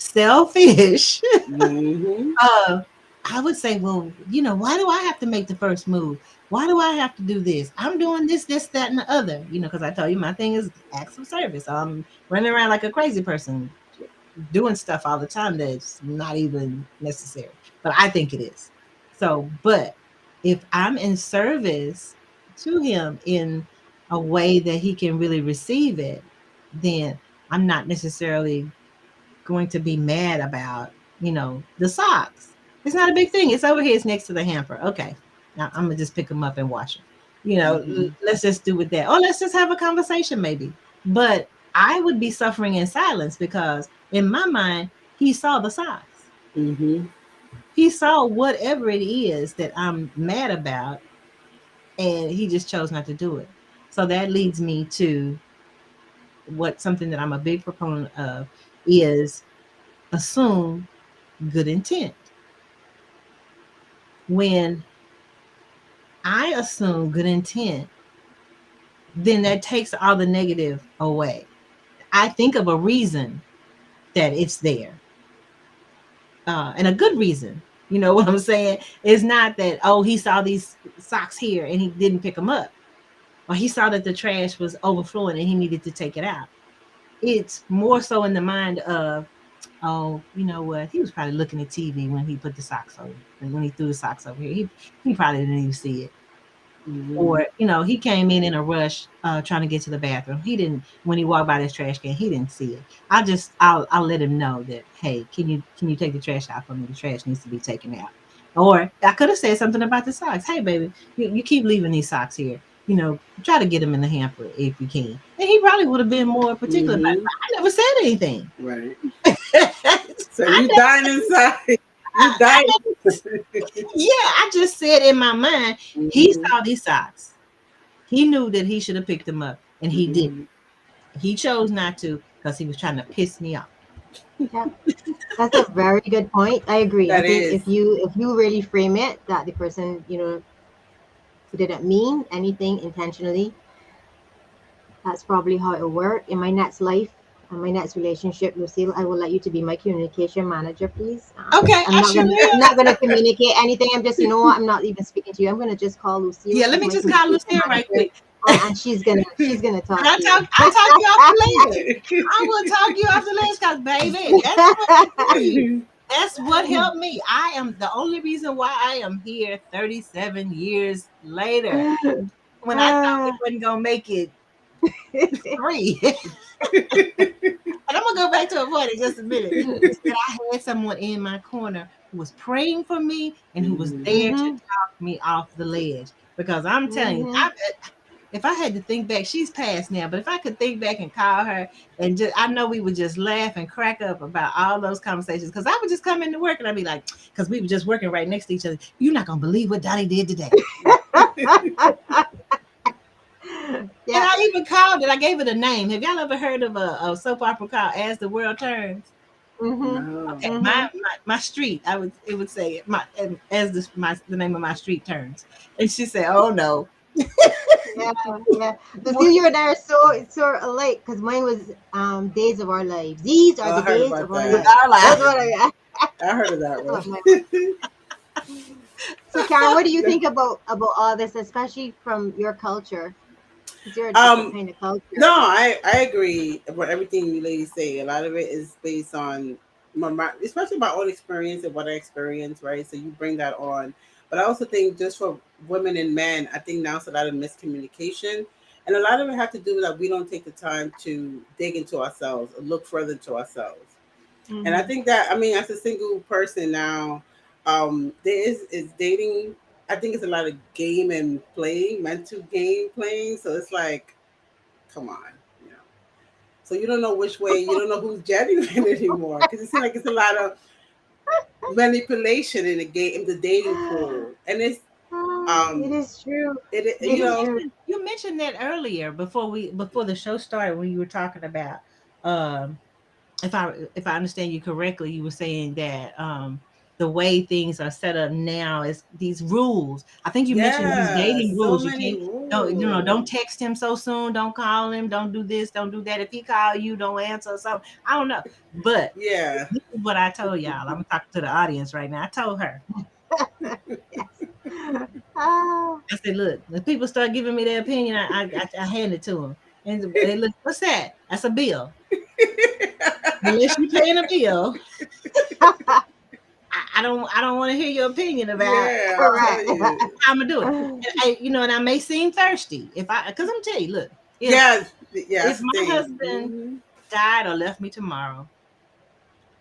selfish, Mm-hmm. uh, I would say, well, why do I have to make the first move? Why do I have to do this? I'm doing this, this, that, and the other. Because I told you my thing is acts of service. I'm running around like a crazy person, doing stuff all the time that's not even necessary, but I think it is. So, but if I'm in service to him in a way that he can really receive it, then I'm not necessarily going to be mad about, the socks. It's not a big thing. It's over here. It's next to the hamper. Okay. Now I'm gonna just pick them up and wash them. Mm-hmm. Let's just do with that. Or let's just have a conversation maybe. But I would be suffering in silence because in my mind, he saw the socks. Mm-hmm. He saw whatever it is that I'm mad about, and he just chose not to do it. So that leads me to what something that I'm a big proponent of is assume good intent. When I assume good intent, then that takes all the negative away. I think of a reason that it's there, and a good reason. You know what I'm saying? It's not that, oh, he saw these socks here and he didn't pick them up, or he saw that the trash was overflowing and he needed to take it out. It's more so in the mind of, oh, you know what? He was probably looking at TV when he put the socks over, and when he threw the socks over here, he probably didn't even see it. Mm-hmm. Or he came in a rush, trying to get to the bathroom. He didn't, when he walked by this trash can, he didn't see it. I'll let him know that, hey, can you take the trash out for me? The trash needs to be taken out. Or I could have said something about the socks. Hey, baby, you keep leaving these socks here. Try to get them in the hamper if you can. And he probably would have been more particular about it. Mm-hmm. But I never said anything. Right. So I you never dying inside. You I dying. never, yeah, I just said in my mind, he Mm-hmm. saw these socks. He knew that he should have picked them up, and he did. Mm-hmm. He chose not to because he was trying to piss me off. Yeah, that's a very good point. I agree. I That think is. if you really frame it that the person, who didn't mean anything intentionally, that's probably how it'll work. In my next life, my next relationship, Lucille, I will let you to be my communication manager, please. Okay, I'm I not sure gonna I'm will. not gonna communicate anything. I'm just, what, I'm not even speaking to you. I'm gonna just call Lucille. Yeah, let She's me my just call communication Lucille right manager, quick. and she's gonna And talk I'll to you. talk. I'll talk you off the ledge. I will talk you off the ledge because, baby, that's what I need. That's what helped me. I am the only reason why I am here 37 years later. When I thought we wasn't gonna make it three. And I'm gonna go back to a point in just a minute. Is that I had someone in my corner who was praying for me and who was Mm-hmm. there to Mhm. talk me off the ledge. Because I'm telling you, Mhm. if I had to think back, she's passed now, but if I could think back and call her and just, I know we would just laugh and crack up about all those conversations. Because I would just come into work and I'd be like, because we were just working right next to each other. You're not gonna believe what Dottie did today. And Yeah. I even called it. I gave it a name. Have y'all ever heard of a soap opera called As the World Turns? Mhm. No. Okay, my, Mhm. my my street. It would say my as the name of my street turns. And she said, "Oh no." Yeah, yeah. Lucille, you and I are so alike because mine was Days of Our Lives. These are Oh, I the heard days about of our that. lives. Our That's life. what Yeah. I. I heard of that That's what one. mine was. So, Karen, what do you think about all this, especially from your culture? Because you're a different um, kind of no, culture. I agree about everything you ladies say. A lot of it is based on especially my own experience and what I experienced, right? So you bring that on. But I also think just for women and men, I think now it's a lot of miscommunication. And a lot of it have to do with that we don't take the time to dig into ourselves or look further into ourselves. And I Mhm. think that, I mean, as a single person now, there is dating. I think it's a lot of game and playing, mental game playing. So it's like, come on, you know. So you don't know which way, you don't know who's genuine anymore because it seems like it's a lot of manipulation in the game, in the dating pool, and it's It um, is true. it It you You is know, true. mentioned that earlier before the show started when you were talking about, if I understand you correctly, you were saying that, the way things are set up now is these rules. I think you mentioned these Yeah, dating so rules. You many can't, don't, rules. don't text him so soon. Don't call him. Don't do this. Don't do that. If he call you, don't answer. So I don't know. But Yeah. this is what I told y'all. I'm talking to the audience right now. I told her, Yes. Ah, I said, look, when people start giving me their opinion, I hand it to them. And they look, what's that? That's a bill. Unless you're paying a bill, I don't want to hear your opinion about Yeah, I'm correct. telling you. how I'm gonna do it. And I may seem thirsty because I'm tell you, look, if Yeah, yeah, if that's the my thing. husband died or left me tomorrow,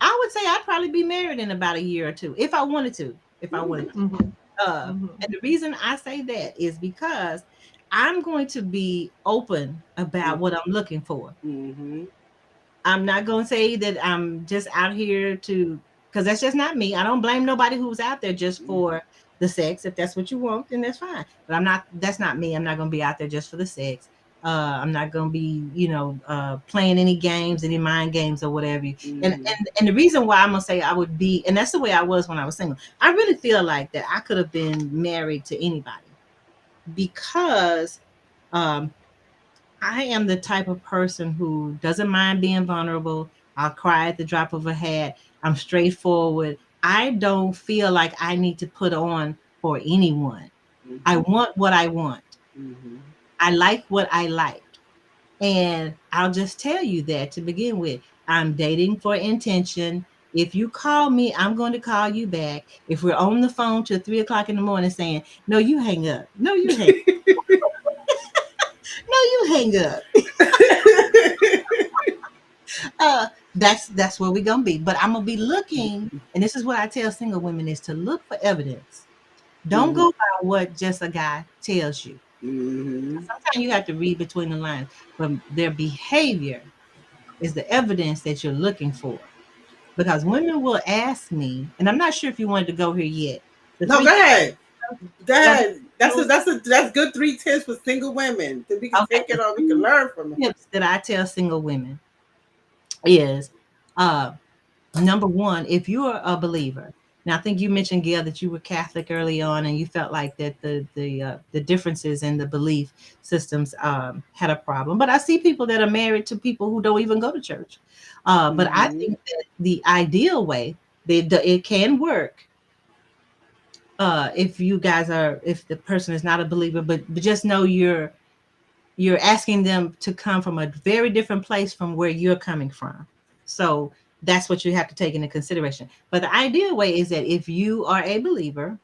I would say I'd probably be married in about a year or two if I wanted to. If I wanted to. Mhm, Uh, mhm, and the reason I say that is because I'm going to be open about what I'm looking for. Mm-hmm. I'm not going to say that I'm just out here to, because that's just not me. I don't blame nobody who's out there just for the sex. If that's what you want, then that's fine. But that's not me. I'm not going to be out there just for the sex. I'm not going to be, playing any games, any mind games or whatever. And, Mm-hmm. and the reason why I'm going to say I would be, and that's the way I was when I was single. I really feel like that I could have been married to anybody because, um, I am the type of person who doesn't mind being vulnerable. I'll cry at the drop of a hat. I'm straightforward. I don't feel like I need to put on for anyone. I Mm-hmm. want what I want. Mm-hmm. I like what I like. And I'll just tell you that to begin with. I'm dating for intention. If you call me, I'm going to call you back. If we're on the phone till 3 o'clock in the morning saying, no, you hang up. No, you hang. No, you hang up. That's where we're gonna be. But I'm gonna be looking, and this is what I tell single women is to look for evidence. Don't Mm-hmm. go by what just a guy tells you. Mm-hmm. Sometimes you have to read between the lines, but their behavior is the evidence that you're looking for. Because women will ask me, and I'm not sure if you wanted to go here yet. The No, three go ahead. Go y'all do ahead. rules. That's good 3 tips for single women that we can Okay, take the it on. We can three learn from it. tips that I tell single women is uh number one, if you're a believer, now I think you mentioned Gail that you were Catholic early on, and you felt like that the differences in the belief systems had a problem. But I see people that are married to people who don't even go to church. But I Mm-hmm. think that the ideal way it can work if you guys are if the person is not a believer, but just know you're asking them to come from a very different place from where you're coming from. So that's what you have to take into consideration. But the ideal way is that if you are a believer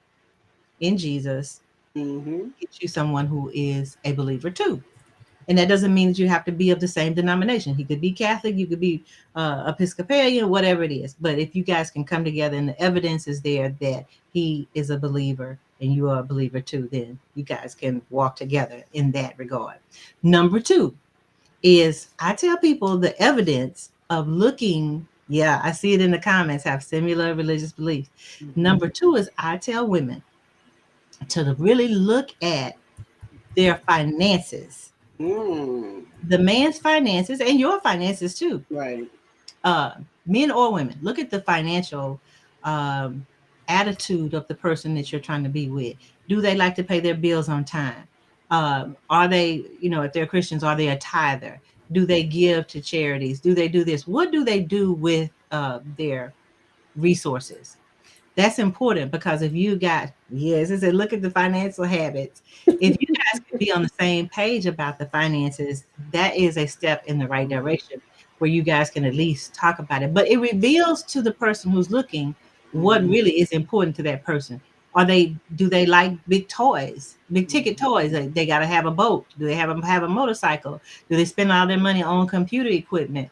in Jesus, Mm-hmm. get you someone who is a believer too. And that doesn't mean that you have to be of the same denomination. He could be Catholic, you could be Episcopalian, whatever it is. But if you guys can come together and the evidence is there that he is a believer and you are a believer too, then you guys can walk together in that regard. Number two is I tell people the evidence of looking, yeah, I see it in the comments, have similar religious beliefs. Mm-hmm. Number two is I tell women to really look at their finances, Mm. the man's finances and your finances too. Right. uh Men or women, look at the financial um attitude of the person that you're trying to be with. Do they like to pay their bills on time? Are they, if they're Christians, are they a tither? Do they give to charities? Do they do this? What do they do with their resources? That's important because if you got, yes, I said, look at the financial habits. If you guys can be on the same page about the finances, that is a step in the right Mm-hmm. direction where you guys can at least talk about it. But it reveals to the person who's looking what Mm-hmm. really is important to that person. Do they like big toys, big ticket toys? They got to have a boat. Do they have a motorcycle? Do they spend all their money on computer equipment?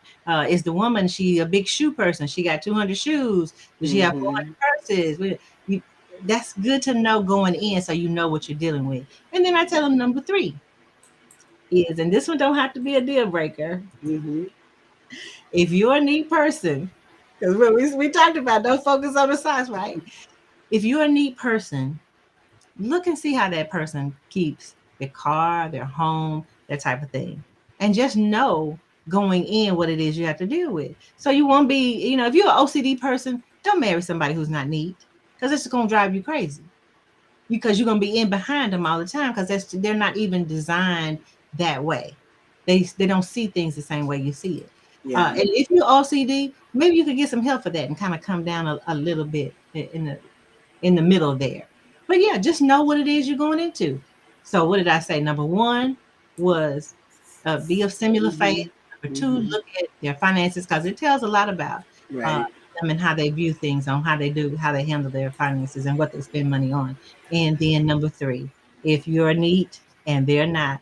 Is the woman, she a big shoe person? She got 200 shoes. Does she have Mm-hmm. purses? You, that's good to know going in so you know what you're dealing with. And then I tell them number three is, and this one don't have to be a deal breaker. Mm-hmm. If you're a neat person, because we talked about don't focus on the size, right? If you're a neat person, look and see how that person keeps their car, their home, that type of thing. And just know going in what it is you have to deal with. So you won't be, if you're an OCD person, don't marry somebody who's not neat. because it's going to drive you crazy because you're going to be in behind them all the time because they're not even designed that way. They don't see things the same way you see it. Yeah. And if you're OCD, maybe you could get some help for that and kind of come down a little bit in the middle there. But yeah, just know what it is you're going into. So what did I say? Number one was be of similar faith. Mhm. Number two, Mhm. look at their finances because it tells a lot about uh, Right. them and how they view things, on how they handle their finances and what they spend money on. And then number three, if you're neat and they're not,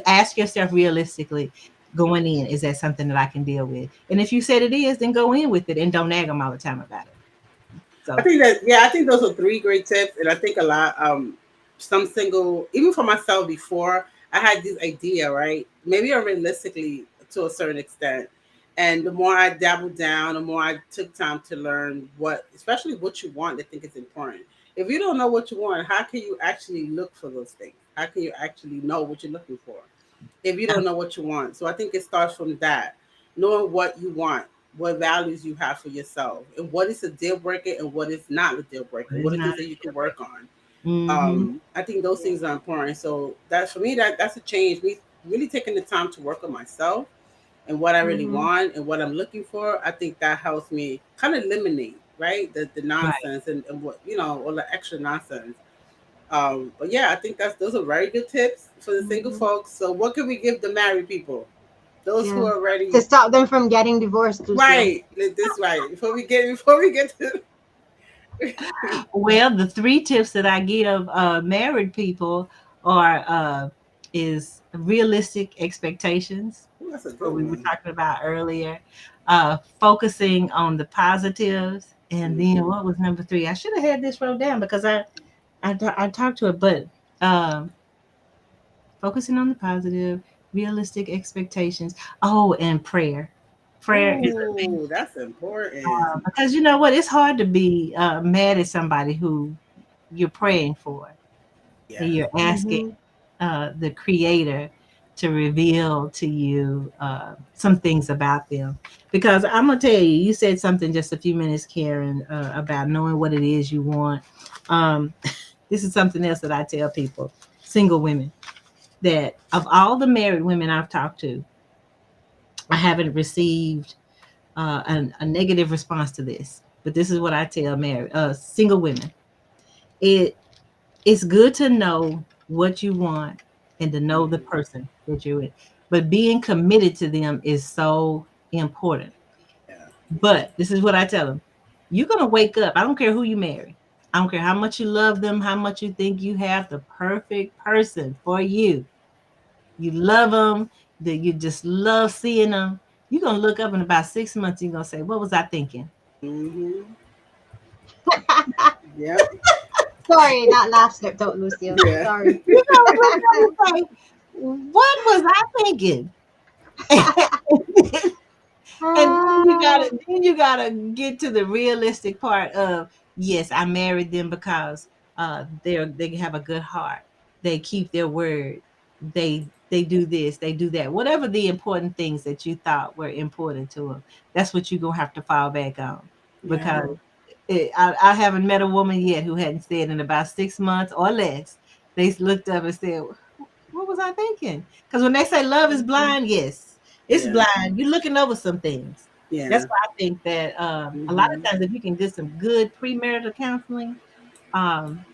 ask yourself realistically going in, is that something that I can deal with? And if you said it is, then go in with it and don't nag them all the time about it. I So think that, yeah, I think those are three great tips, and I think a lot. Some single, even for myself before, I had this idea, right? Maybe unrealistically to a certain extent, and the more I dabbled down, the more I took time to learn what, especially what you want. I think is important. If you don't know what you want, how can you actually look for those things? How can you actually know what you're looking for if you don't know what you want? So I think it starts from that, knowing what you want, what values you have for yourself, and what is a deal breaker and what is not a deal breaker. it's What are not things that you a can deal work breaker. on? Mm-hmm. I think those things are important. So that's for me. That's a change. Me really taking the time to work on myself and what I really Mm-hmm. want and what I'm looking for. I think that helps me kind of eliminate, right, the Right. nonsense and what, all the extra nonsense. But yeah, I think those are very good tips for the single Mm-hmm. folks. So what can we give the married people? Those who Yeah. are To ready. stop them from getting divorced, Lucille. Right, this right. Before we get to Well, the three tips that I give married people are is realistic expectations. Ooh, that's a What good we were one. talking about earlier, focusing on the positives, and then Hmm. what was number three? I should have had this wrote down because I talked to it, but um, focusing on the positive, realistic expectations. Oh, and prayer. Prayer is a Ooh, that's important. because you know what? It's hard to be mad at somebody who you're praying for and Yeah. you're asking Mm-hmm. the Creator to reveal to you some things about them. Because I'm gonna tell you, you said something just a few minutes, Karen, about knowing what it is you want. Um, this is something else that I tell people, single women, that of all the married women I've talked to, I haven't received a negative response to this. But this is what I tell married single women. It it's good to know what you want and to know the Hmm. person that you're with. But being committed to them is so important. Yeah. But this is what I tell them. You're gonna wake up. I don't care who you marry. I don't care how much you love them, how much you think you have the perfect person for you. You love them, that you just love seeing them. You're gonna look up in about 6 months, you're gonna say, what was I thinking? Hmm. Yep. Sorry, that laugh slipped out, Lucille. Yeah. Sorry. You're gonna look up and say, what was I thinking? And Ah, then you gotta get to the realistic part of, yes, I married them because they have a good heart. They keep their word. They do this, they do that. Whatever the important things that you thought were important to them, that's what you're gonna have to fall back on. Yeah. Because mm-hmm. I haven't met a woman yet who hadn't said in about 6 months or less, they looked up and said, what was I thinking? Because when they say love is Mm-hmm. blind, yes, it's Yeah. blind. You're looking over some things. That's Yeah. why I think that a lot of Hmm. times if you can get some good premarital counseling,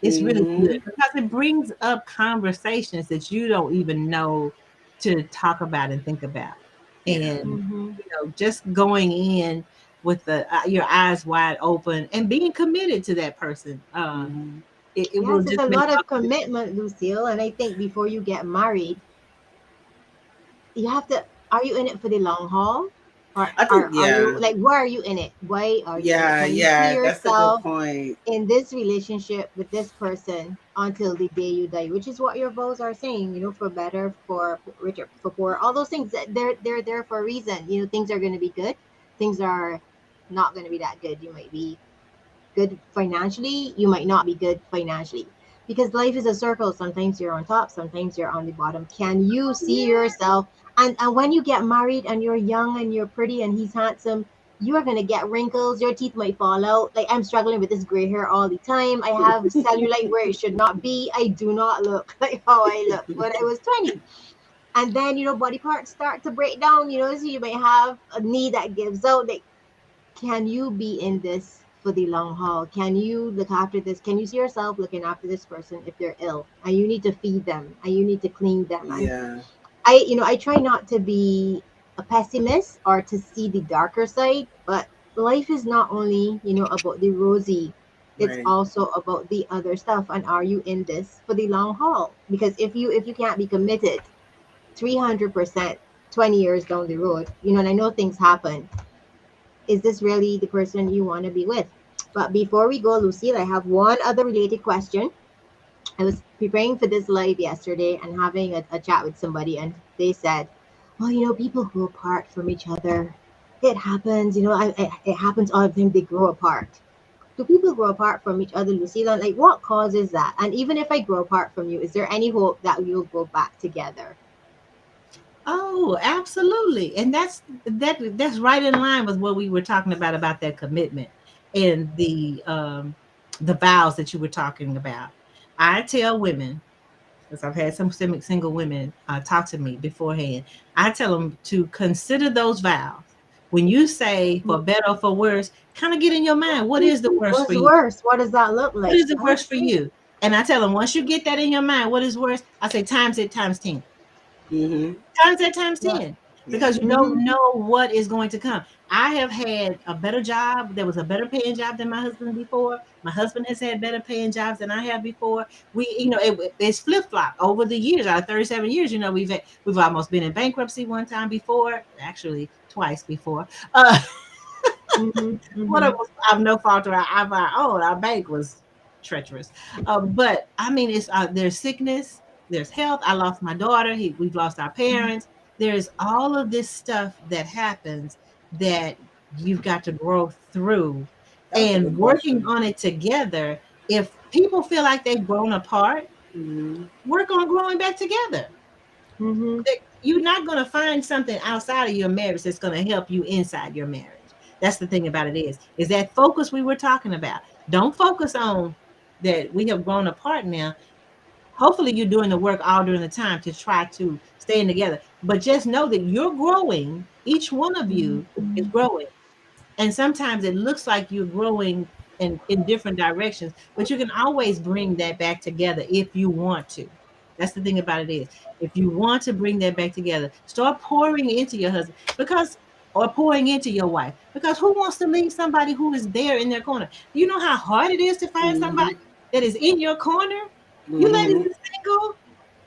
it's really good Hmm. because it brings up conversations that you don't even know to talk about and think about. Yeah. And Mm-hmm. just going in with your eyes wide open and being committed to that person, Hmm. it will Yes, it's just a make lot all of the difference. commitment, Lucille. And I think before you get married, you have to, are you in it for the long haul? Or I think, are you yeah. like, why are you in it? Why are you in it? Yeah. Can you see Yeah. That's a good yourself point. in this relationship with this person until the day you die, which is what your vows are saying, for better, for richer, for poor, all those things that they're there for a reason. Things are going to be good, things are not going to be that good. You might be good financially, you might not be good financially, because life is a circle. Sometimes you're on top, sometimes you're on the bottom. Can you see Yeah. yourself? And when you get married and you're young and you're pretty and he's handsome, you are gonna get wrinkles, your teeth might fall out. Like I'm struggling with this gray hair all the time. I have cellulite where it should not be. I do not look like how I looked when I was 20. And then, body parts start to break down, so you might have a knee that gives out. Like, can you be in this for the long haul? Can you look after this? Can you see yourself looking after this person if they're ill and you need to feed them and you need to clean them? And Yeah. I try not to be a pessimist or to see the darker side, but life is not only, about the rosy. It's Right. also about the other stuff. And are you in this for the long haul? Because if you can't be committed 300% 20 years down the road, and I know things happen, is this really the person you want to be with? But before we go, Lucille, I have one other related question. I was preparing for this live yesterday and having a chat with somebody, and they said, well, people grow apart from each other. It happens, it happens all the time. They grow apart. Do people grow apart from each other, Lucille? Like, what causes that? And even if I grow apart from you, is there any hope that we will go back together? Oh, absolutely. And that's right in line with what we were talking about that commitment and the vows that you were talking about. I tell women, because I've had some single women talk to me beforehand, I tell them to consider those vows. When you say for better or for worse, kind of get in your mind, what is the worst for What's you? worse? What does that look What like? is the worst for you? And I tell them, once you get that in your mind, what is worse? I say times it times 10. Mm-hmm. Times that times Right. 10 Yeah. because you Mm-hmm. don't know what is going to come. I have had a better job. There was a better paying job than my husband before. My husband has had better paying jobs than I have before. It's flip flop over the years. Out of 37 years, we've almost been in bankruptcy one time before, actually twice before. Uh, Mm-hmm. One Mm-hmm. of us of no fault of our own. Our bank was treacherous. But I mean, it's there's sickness, there's health. I lost my daughter. We've lost our parents. There's all of this stuff that happens that you've got to grow through, That's a and good working question. on it together. If people feel like they've grown apart, Mm-hmm. work on growing back together. Mm-hmm. You're not going to find something outside of your marriage that's going to help you inside your marriage. That's the thing about it is that focus we were talking about. Don't focus on that we have grown apart now. Hopefully you're doing the work all during the time to try to stay in together. But just know that you're growing. Each one of you is Mm-hmm. growing. And sometimes it looks like you're growing in different directions, but you can always bring that back together if you want to. That's the thing about it is, if you want to bring that back together, start pouring into your husband because or pouring into your wife, because who wants to leave somebody who is there in their corner? Do you know how hard it is to find somebody Mm-hmm. that is in your corner? You ladies Mm-hmm. are single.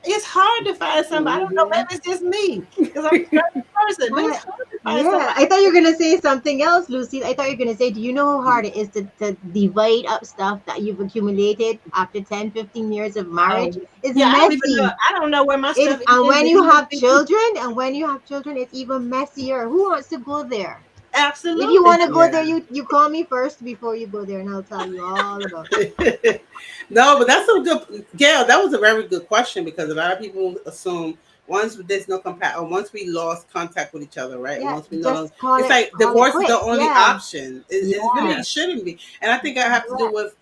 It's hard to find somebody. I don't know, Mm-hmm. maybe it's just me because I'm a certain person, but it's Uh, hard to find yeah, somebody. I thought you were gonna say something else, Lucy. I thought you were gonna say, do you know how hard it is to divide up stuff that you've accumulated after 10, 15 years of marriage? Oh, It's yeah, I don't even know. messy. I don't know where my It stuff and is. when And you even have people, children, it's even messier. Who wants to go there? If you absolutely. want to go there, Yeah. you call me first before you go there, and I'll tell you all about it. No, but that's a good, Gail. That was a very good question because a lot of people assume once there's no compat or once we lost contact with each other, right? And Yeah, once we no longer, just call it's it like call it divorce is the quits. only Yeah, option. It really Yeah. shouldn't be. And I think I have to do correct. with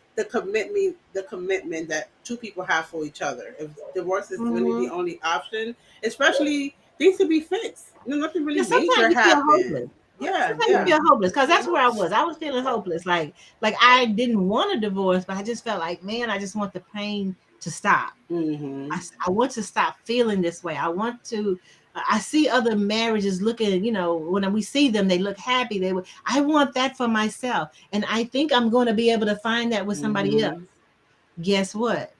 the commitment that two people have for each other. If divorce is really Mm-hmm. the only option, especially things to be fixed. Nothing really Yeah, sometimes major you feel hopeless. happened. Yeah, Sometimes you yeah. Yeah. feel hopeless because that's where I was. I was feeling hopeless. Like I didn't want a divorce, but I just felt like, man, I just want the pain to stop. Mm-hmm. I want to stop feeling this way. I want to. I see other marriages looking, when we see them, they look happy. I want that for myself, and I think I'm going to be able to find that with somebody else. Mm-hmm. Guess what?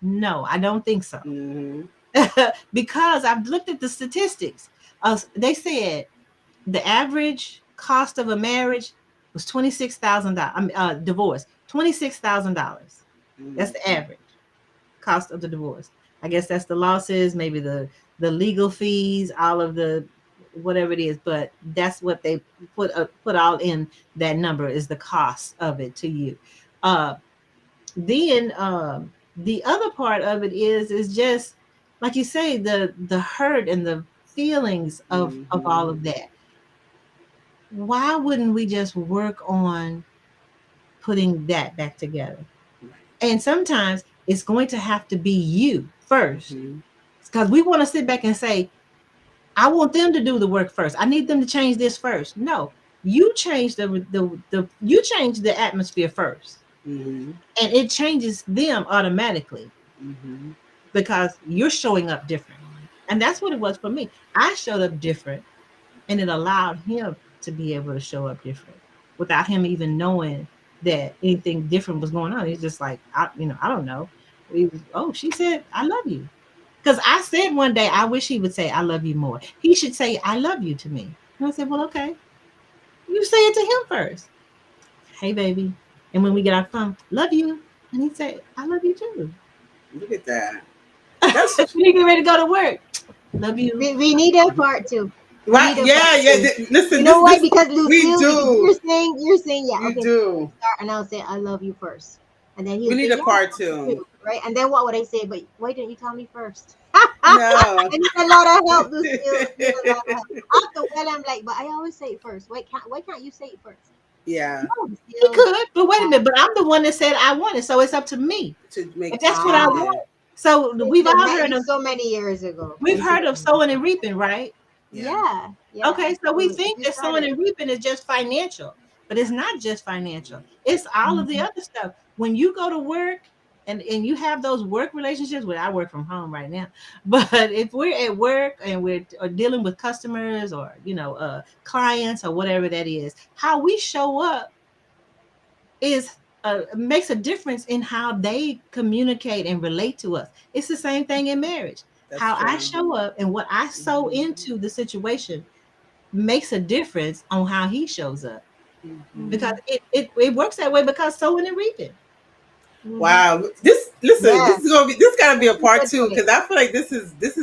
No, I don't think so. Mm-hmm. Because I've looked at the statistics. They said the average cost of a marriage was $26,000. Divorce $26,000. That's the average cost of the divorce. I guess that's the losses, maybe the legal fees, all of the whatever it is. But that's what they put all in that number is the cost of it to you. Uh, then the other part of it is just like you say the hurt and the feelings of Mm-hmm. all of that. why wouldn't we just work on putting that back together? Right. And sometimes it's going to have to be you first, Mm-hmm. because we want to sit back and say, I want them to do the work first. I need them to change this first. No, you change the you change the atmosphere first, Mm-hmm. and it changes them automatically Mm-hmm. because you're showing up different. And that's what it was for me. I showed up different, and it allowed him to be able to show up different without him even knowing that anything different was going on. He's just like, I don't know. Oh, she said, I love you. Because I said one day, I wish he would say, I love you more. He should say, I love you to me. And I said, well, okay. You say it to him first. Hey, baby. And when we get our phone, love you. And he said, I love you too. Look at that. That's We get ready to go to work. Love you. We need a part two. We right. need a part Yeah, yeah. two. You Listen, know why? this Because we Lucille, because do. you're saying, yeah, You okay, so you do. start, and I'll say, I love you first. And then We he'll say, need a yeah, I part love you two. too, right? And then what would I say? But why didn't you tell me first? No. I need a lot of help, Lucille. I need a lot of help. After a while, I'm like, but I always say it first. Why can't you say it first? Yeah. No, He Lucille. could, but wait a minute. But I'm the one that said I want it. So it's up to me. To If make that's what I changes. Ah, want. So we we've should have all met heard you of so many years ago. we've We should heard have of met. sowing and reaping, right? Yeah. Yeah, yeah, Okay, so we absolutely. think You that said sowing it. and reaping is just financial, but it's not just financial. It's all of the Mhm. other stuff. When you go to work and you have those work relationships, well, I work from home right now, but if we're at work and we're dealing with customers or clients or whatever that is, how we show up is makes a difference in how they communicate and relate to us. It's the same thing in marriage. That's How I true. show up and what I sow Mm-hmm. into the situation makes a difference on how he shows up, because Mm-hmm. Mhm. it works that way because sowing and reaping. Mhm. Wow. This listen, Yeah, this gotta be that's a a part good two point. because I feel like this is just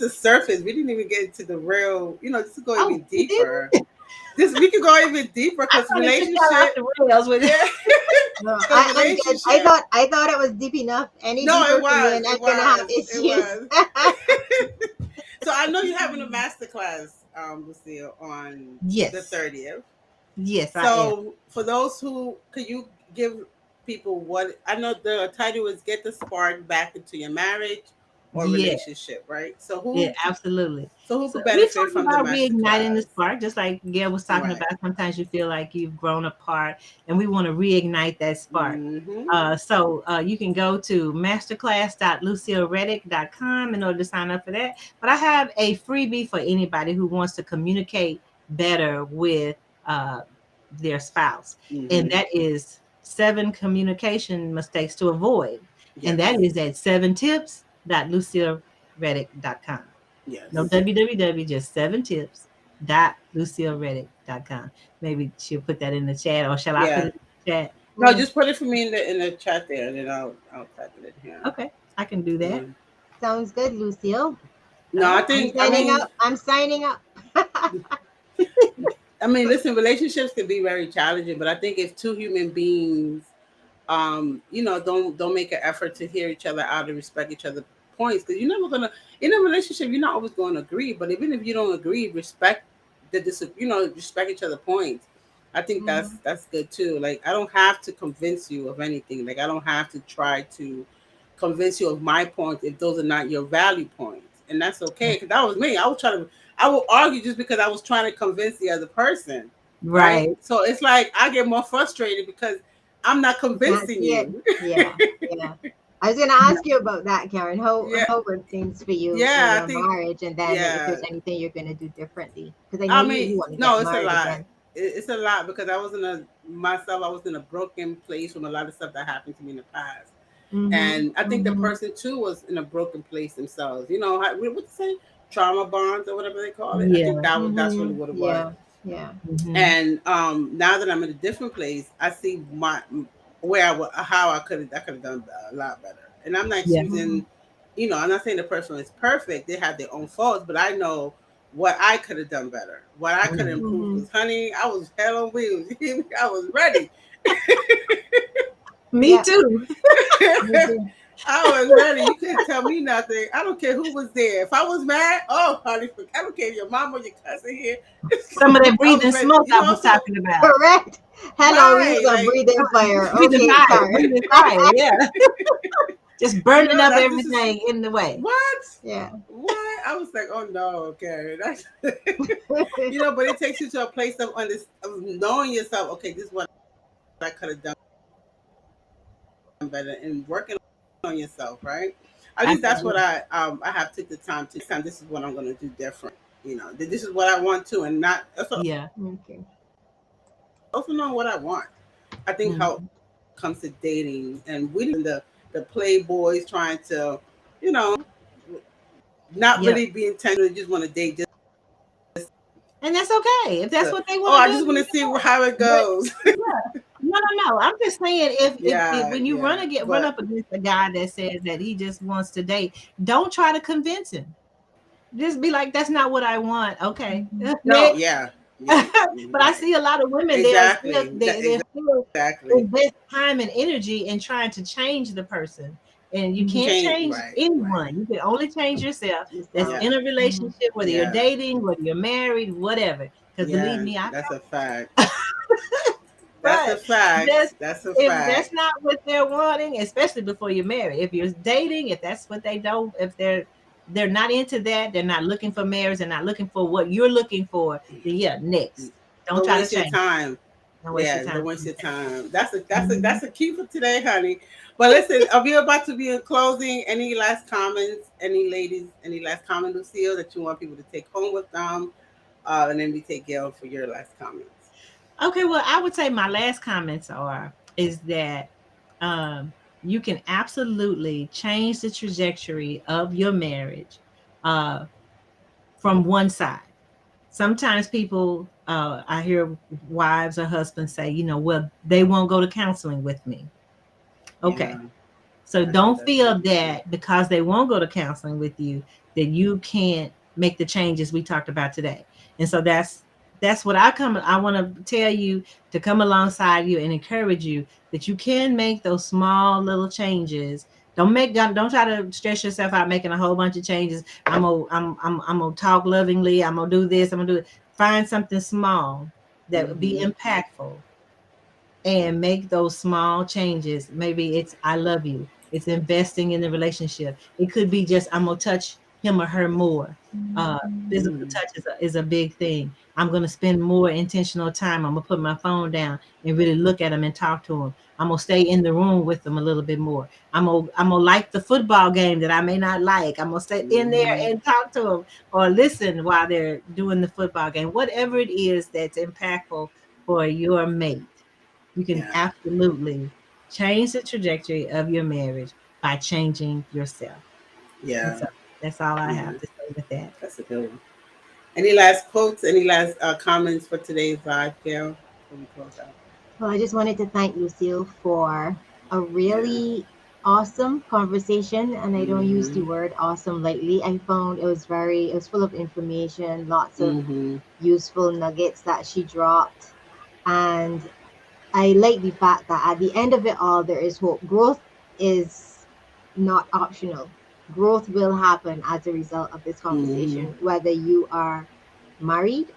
a surface. We didn't even get into the real, this is going Oh, even we did. deeper. This we could go even deeper I because thought it took y'all off relationship, the rails with it. yeah, No, because I'm good. relationship, I thought it was deep enough. Any no, deeper for me, and I'm gonna have it issues. was. So I know you're having a master class, Lucille, on the Yes, 30th. yes, I am. So for those who could you give people what I know the title is Get the Spark Back into Your Marriage or Yeah, Relationship, right? yeah, absolutely. So who So could we're benefit talking from the about master reigniting the class? spark, just like Gail was talking Right. about. Sometimes you feel like you've grown apart, and we want to reignite that spark. Mm-hmm. So you can go to masterclass.lucillereddic.com in order to sign up for that. But I have a freebie for anybody who wants to communicate better with uh, their spouse, and Mm-hmm. that is 7 communication mistakes to avoid, and Yes. that is at 7tips.lucillereddick.com. No Yes. www, just 7tips.lucillereddick.com. Maybe she'll put that in the chat, or shall I put Yeah. it in the chat? No, Mm, just put it for me in the chat there, and then I'll type it in here. Okay, I can do that. Yeah. sounds good, Lucille. No, All I right. I'm think signing up. I'm signing up. listen, relationships can be very challenging, but I think if two human beings don't make an effort to hear each other out and respect each other's points, because you're never gonna in a relationship you're not always going to agree, but even if you don't agree, respect respect each other's points. I think Mhm. that's good too. Like I don't have to convince you of anything. Like I don't have to try to convince you of my points if those are not your value points, and that's okay. Because that was me. I will argue just because I was trying to convince the other person, right? Right. So it's like I get more frustrated because I'm not You can't convincing see it. you. Yeah, yeah. I was gonna ask you about that, Karen. Yeah, How were things for you in yeah. I your think marriage, and then if yeah. there's anything you're gonna do differently? Because I know I you mean, want to no, get it's a married lot. again. It's a lot because I was in a myself. I was in a broken place from a lot of stuff that happened to me in the past, Mhm. and I think the Mhm. person too was in a broken place themselves. What they say, trauma bonds or whatever they call it. I think Yeah. that's really Mhm. what it was. Yeah. Yeah. Hmm. And now that I'm in a different place, I see where how I could have done a lot better. And I'm not Yeah. Mhm. excusing, I'm not saying the person is perfect. They have their own faults, but I know what I could have done better, what I could have Mhm. improved. Mhm. Because honey, I was hell on wheels. I was ready. Me Yeah. too. Me too. I was ready. You couldn't tell me nothing. I don't care who was there. If I was mad, oh, honey, I don't care if your mom or your cousin here. Some of that I was breathing ready. smoke You I know, was so talking about. Correct. Hello, we right, was a like breathing fire. Breathing Okay, fire, sorry. breathing fire, yeah. Just you burning know, up that's this is everything in the way. what. Yeah. What? I was like, oh no, okay. That's but it takes you to a place of knowing yourself. Okay, this is what I could have done better, and working on yourself, right? At least that's what Absolutely. I have took the time to. Time, this is what I'm going to do different. This is what I want to, and not Yeah. Okay. also know what I want. I think how it Mhm. comes to dating, and we the playboys trying to, you know, not Yep. really be intentional. Just want to date just And that's okay. If that's to, what they oh, want to I do, just then want to do see that. how it But goes. yeah. No, no, no. I'm just saying if Yeah, when you yeah, run but up against a guy that says that he just wants to date, don't try to convince him. Just be like, that's not what I want. Okay. no, Next. yeah, yeah, But I right, see a lot of women, exactly, they're still exactly. invest time and energy in trying to change the person. And you can't Change, change right, right, anyone. You can only change yourself. That's Yourself. yeah, in a Mhm. relationship, whether you're yeah, dating, whether you're married, whatever. Because believe yeah. me, I That's a fact. That's a but fact. just That's a if that's fact. not what they're wanting, especially before you're married. If you're dating, if that's what they don't, if they're not into that, they're not looking for marriage, they're not looking for what you're looking for, then yeah, next. Don't Don't try to waste your change. time. Don't waste your Yeah, time. don't waste your time. That's a Mhm. key for today, honey. But listen, are we about to be in closing? Any last comments? Any ladies? Any last comment, Lucille, that you want people to take home with them? And then we take Gail for your last comments. Okay, well, I would say my last comments are is that you can absolutely change the trajectory of your marriage uh, from one side. Sometimes people, I hear wives or husbands say, well, they won't go to counseling with me. Okay, Yeah, so that's don't that's feel interesting. that because they won't go to counseling with you that you can't make the changes we talked about today. And so that's what I want to tell you, to come alongside you and encourage you that you can make those small little changes. Don't try to stress yourself out making a whole bunch of changes. I'm gonna talk lovingly. I'm gonna do this. I'm gonna do it. Find something small that would be Hmm. impactful and make those small changes. Maybe it's I love you. It's investing in the relationship. It could be just I'm gonna touch him or her more. Uh, Physical Mm. touch is a big thing. I'm gonna spend more intentional time. I'm gonna put my phone down and really look at them and talk to them. I'm gonna stay in the room with them a little bit more. I'm gonna like the football game that I may not like. I'm gonna stay in there Hmm. and talk to them or listen while they're doing the football game. Whatever it is that's impactful for your mate, you can Yeah, absolutely change the trajectory of your marriage by changing yourself. And yeah, so that's all I yeah. have to say with that. That's a good one. Any last quotes? Any last comments for today's live, Gail? Before we close out. Well, I just wanted to thank Lucille for a Yeah. really awesome conversation. And I don't use Hmm. the word awesome lightly. I found it was full of information, lots of Hmm. useful nuggets that she dropped. And I like the fact that at the end of it all, there is hope. Growth is not optional. Growth will happen as a result of this Hmm. conversation, whether you are married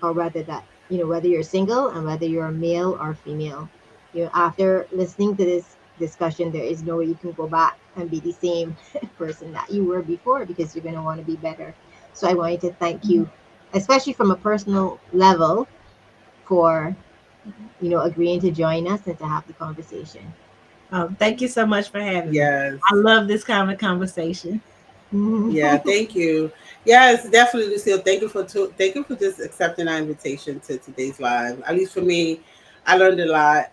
or whether you're single and whether you're male or female. After listening to this discussion, there is no way you can go back and be the same person that you were before because you're going to want to be better. So I wanted to thank you, especially from a personal level, for agreeing to join us and to have the conversation. Thank you so much for having me. Yes. I love this kind of conversation. Yeah. Thank you. Yes, definitely, Lucille. Thank you for just accepting our invitation to today's live. At least for me, I learned a lot,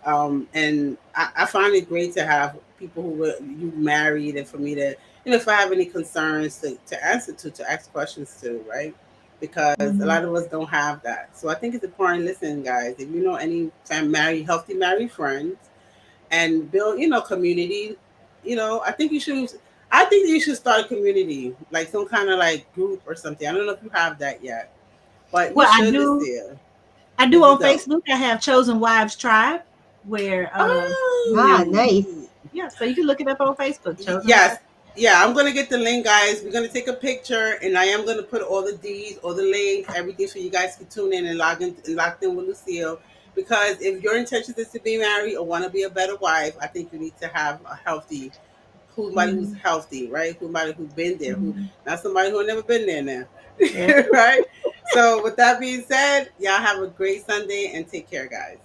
and I find it great to have people who were you married, and for me to if I have any concerns to answer to ask questions to, right? Because a Mhm. lot of us don't have that. So I think it's important. Listen, guys, if you know any healthy married friends, and build, community. I think you should. I think you should start a community, like some kind of like group or something. I don't know if you have that yet, but you Well, should this year I do if you on don't. Facebook. I have Chosen Wives Tribe where Ah, Oh, nice. Yeah, so you can look it up on Facebook, Chosen Yes. Wife. Yeah, I'm gonna get the link, guys. We're gonna take a picture, and I am gonna put all the D's, all the links, everything, so you guys can tune in and log in and lock in with Lucille. Because if your intention is to be married or want to be a better wife, I think you need to have a healthy, somebody who's Hmm. healthy, right? Somebody who's been there, who Hmm. not somebody who never been there now, Yeah. right? So with that being said, y'all have a great Sunday and take care, guys.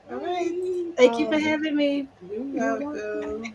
All right. Bye. Thank you for having me. You're You're welcome. welcome.